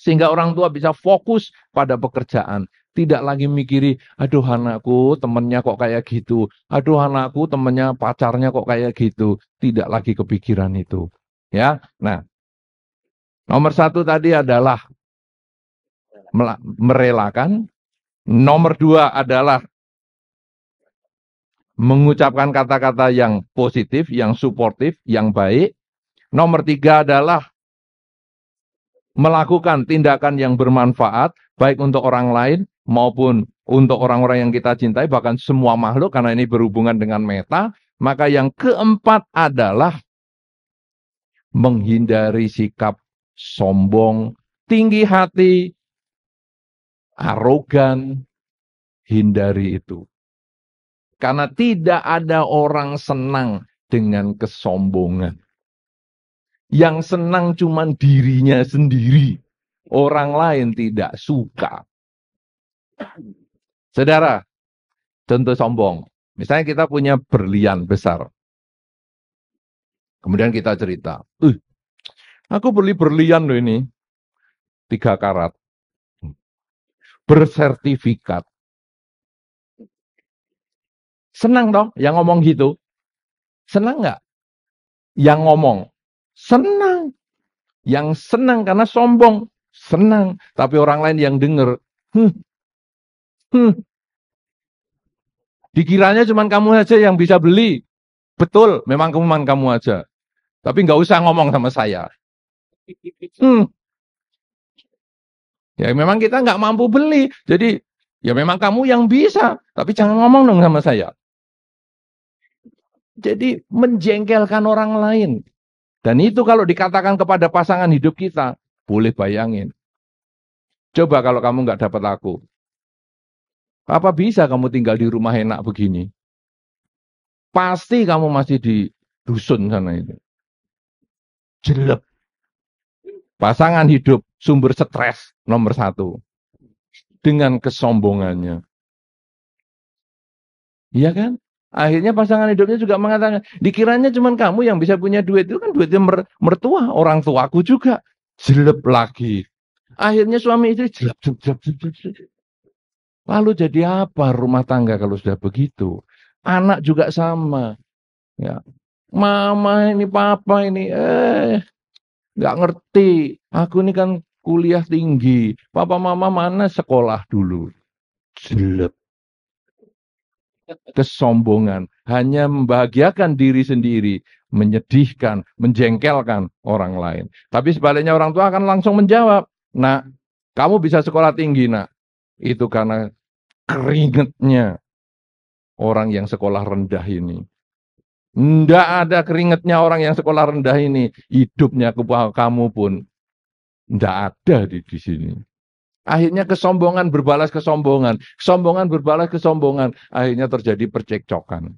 Sehingga orang tua bisa fokus pada pekerjaan. Tidak lagi mikiri, aduh anakku temennya kok kayak gitu. Aduh anakku temennya pacarnya kok kayak gitu. Tidak lagi kepikiran itu. Ya, nah, nomor 1 tadi adalah merelakan. Nomor 2 adalah mengucapkan kata-kata yang positif, yang suportif, yang baik. Nomor 3 adalah melakukan tindakan yang bermanfaat, baik untuk orang lain maupun untuk orang-orang yang kita cintai, bahkan semua makhluk, karena ini berhubungan dengan meta. Maka yang keempat adalah menghindari sikap sombong, tinggi hati, arogan. Hindari itu. Karena tidak ada orang senang dengan kesombongan. Yang senang cuma dirinya sendiri. Orang lain tidak suka. Saudara, contoh sombong. Misalnya kita punya berlian besar. Kemudian kita cerita, aku beli berlian loh ini. 3 karat. Bersertifikat. Senang dong yang ngomong gitu? Senang nggak? Yang ngomong? Senang. Yang senang karena sombong? Senang. Tapi orang lain yang dengar, dikiranya cuma kamu aja yang bisa beli. Betul, memang kamu aja. Tapi nggak usah ngomong sama saya. Ya memang kita nggak mampu beli. Jadi ya memang kamu yang bisa. Tapi jangan ngomong dong sama saya. Jadi menjengkelkan orang lain. Dan itu kalau dikatakan kepada pasangan hidup kita, boleh bayangin. Coba kalau kamu nggak dapat aku. Apa bisa kamu tinggal di rumah enak begini? Pasti kamu masih di dusun sana itu. Jelek. Pasangan hidup sumber stres nomor 1. Dengan kesombongannya. Iya kan? Akhirnya pasangan hidupnya juga mengatakan, dikiranya cuma kamu yang bisa punya duit. Itu kan duitnya mertua, orang tuaku juga. Jelek lagi. Akhirnya suami istri jelek. Lalu jadi apa rumah tangga kalau sudah begitu? Anak juga sama. Ya. Mama ini, papa ini, nggak ngerti. Aku ini kan kuliah tinggi. Papa mama mana sekolah dulu? Jelek. Kesombongan, hanya membahagiakan diri sendiri, menyedihkan, menjengkelkan orang lain. Tapi sebaliknya orang tua akan langsung menjawab, "Nak, kamu bisa sekolah tinggi, nak. Itu karena keringetnya orang yang sekolah rendah ini. Nggak ada keringatnya orang yang sekolah rendah ini. Hidupnya kamu pun nggak ada di sini. Akhirnya kesombongan berbalas kesombongan. Kesombongan berbalas kesombongan. Akhirnya terjadi percekcokan.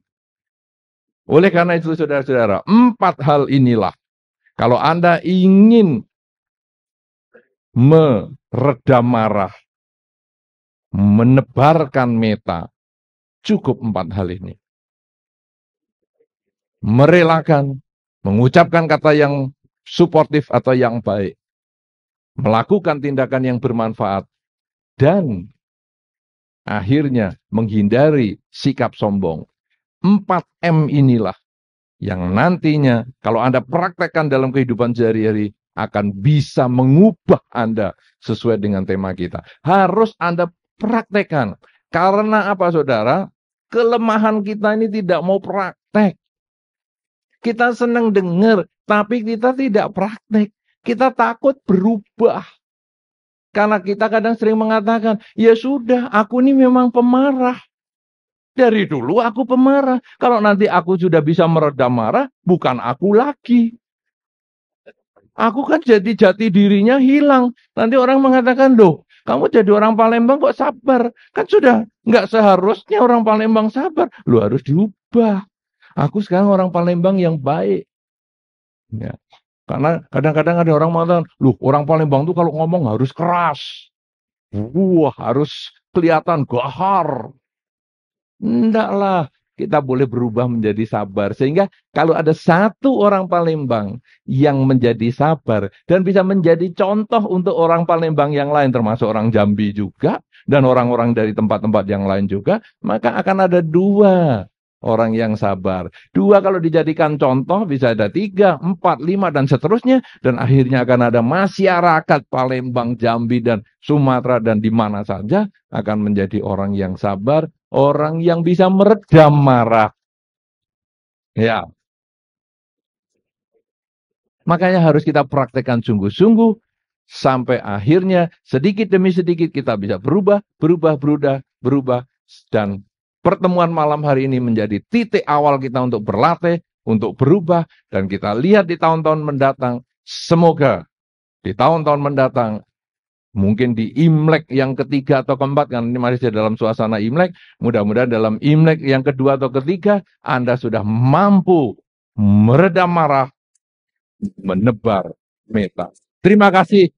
Oleh karena itu saudara-saudara, 4 hal inilah. Kalau Anda ingin meredam marah, menebarkan meta, cukup 4 hal ini. Merelakan, mengucapkan kata yang suportif atau yang baik, melakukan tindakan yang bermanfaat, dan akhirnya menghindari sikap sombong. 4M inilah yang nantinya kalau Anda praktekkan dalam kehidupan sehari-hari akan bisa mengubah Anda sesuai dengan tema kita. Harus Anda praktekkan. Karena apa saudara? Kelemahan kita ini tidak mau praktek. Kita senang dengar, tapi kita tidak praktek. Kita takut berubah. Karena kita kadang sering mengatakan, ya sudah, aku ini memang pemarah. Dari dulu aku pemarah. Kalau nanti aku sudah bisa meredam marah, bukan aku lagi. Aku kan jadi jati dirinya hilang. Nanti orang mengatakan, loh, kamu jadi orang Palembang kok sabar? Kan sudah nggak seharusnya orang Palembang sabar. Lu harus diubah. Aku sekarang orang Palembang yang baik. Ya. Karena kadang-kadang ada orang mengatakan, loh, orang Palembang tuh kalau ngomong harus keras. Wah, harus kelihatan gahar. Enggaklah, kita boleh berubah menjadi sabar. Sehingga kalau ada satu orang Palembang yang menjadi sabar dan bisa menjadi contoh untuk orang Palembang yang lain, termasuk orang Jambi juga, dan orang-orang dari tempat-tempat yang lain juga, maka akan ada 2 orang yang sabar. 2 kalau dijadikan contoh, bisa ada 3, 4, 5, dan seterusnya. Dan akhirnya akan ada masyarakat Palembang, Jambi, dan Sumatera, dan di mana saja akan menjadi orang yang sabar, orang yang bisa meredam marah. Ya, makanya harus kita praktekkan sungguh-sungguh sampai akhirnya sedikit demi sedikit kita bisa berubah, dan pertemuan malam hari ini menjadi titik awal kita untuk berlatih, untuk berubah, dan kita lihat di tahun-tahun mendatang, semoga di tahun-tahun mendatang, mungkin di Imlek yang ketiga atau keempat, kan ini masih dalam suasana Imlek, mudah-mudahan dalam Imlek yang kedua atau ketiga, Anda sudah mampu meredam marah, menebar meta. Terima kasih.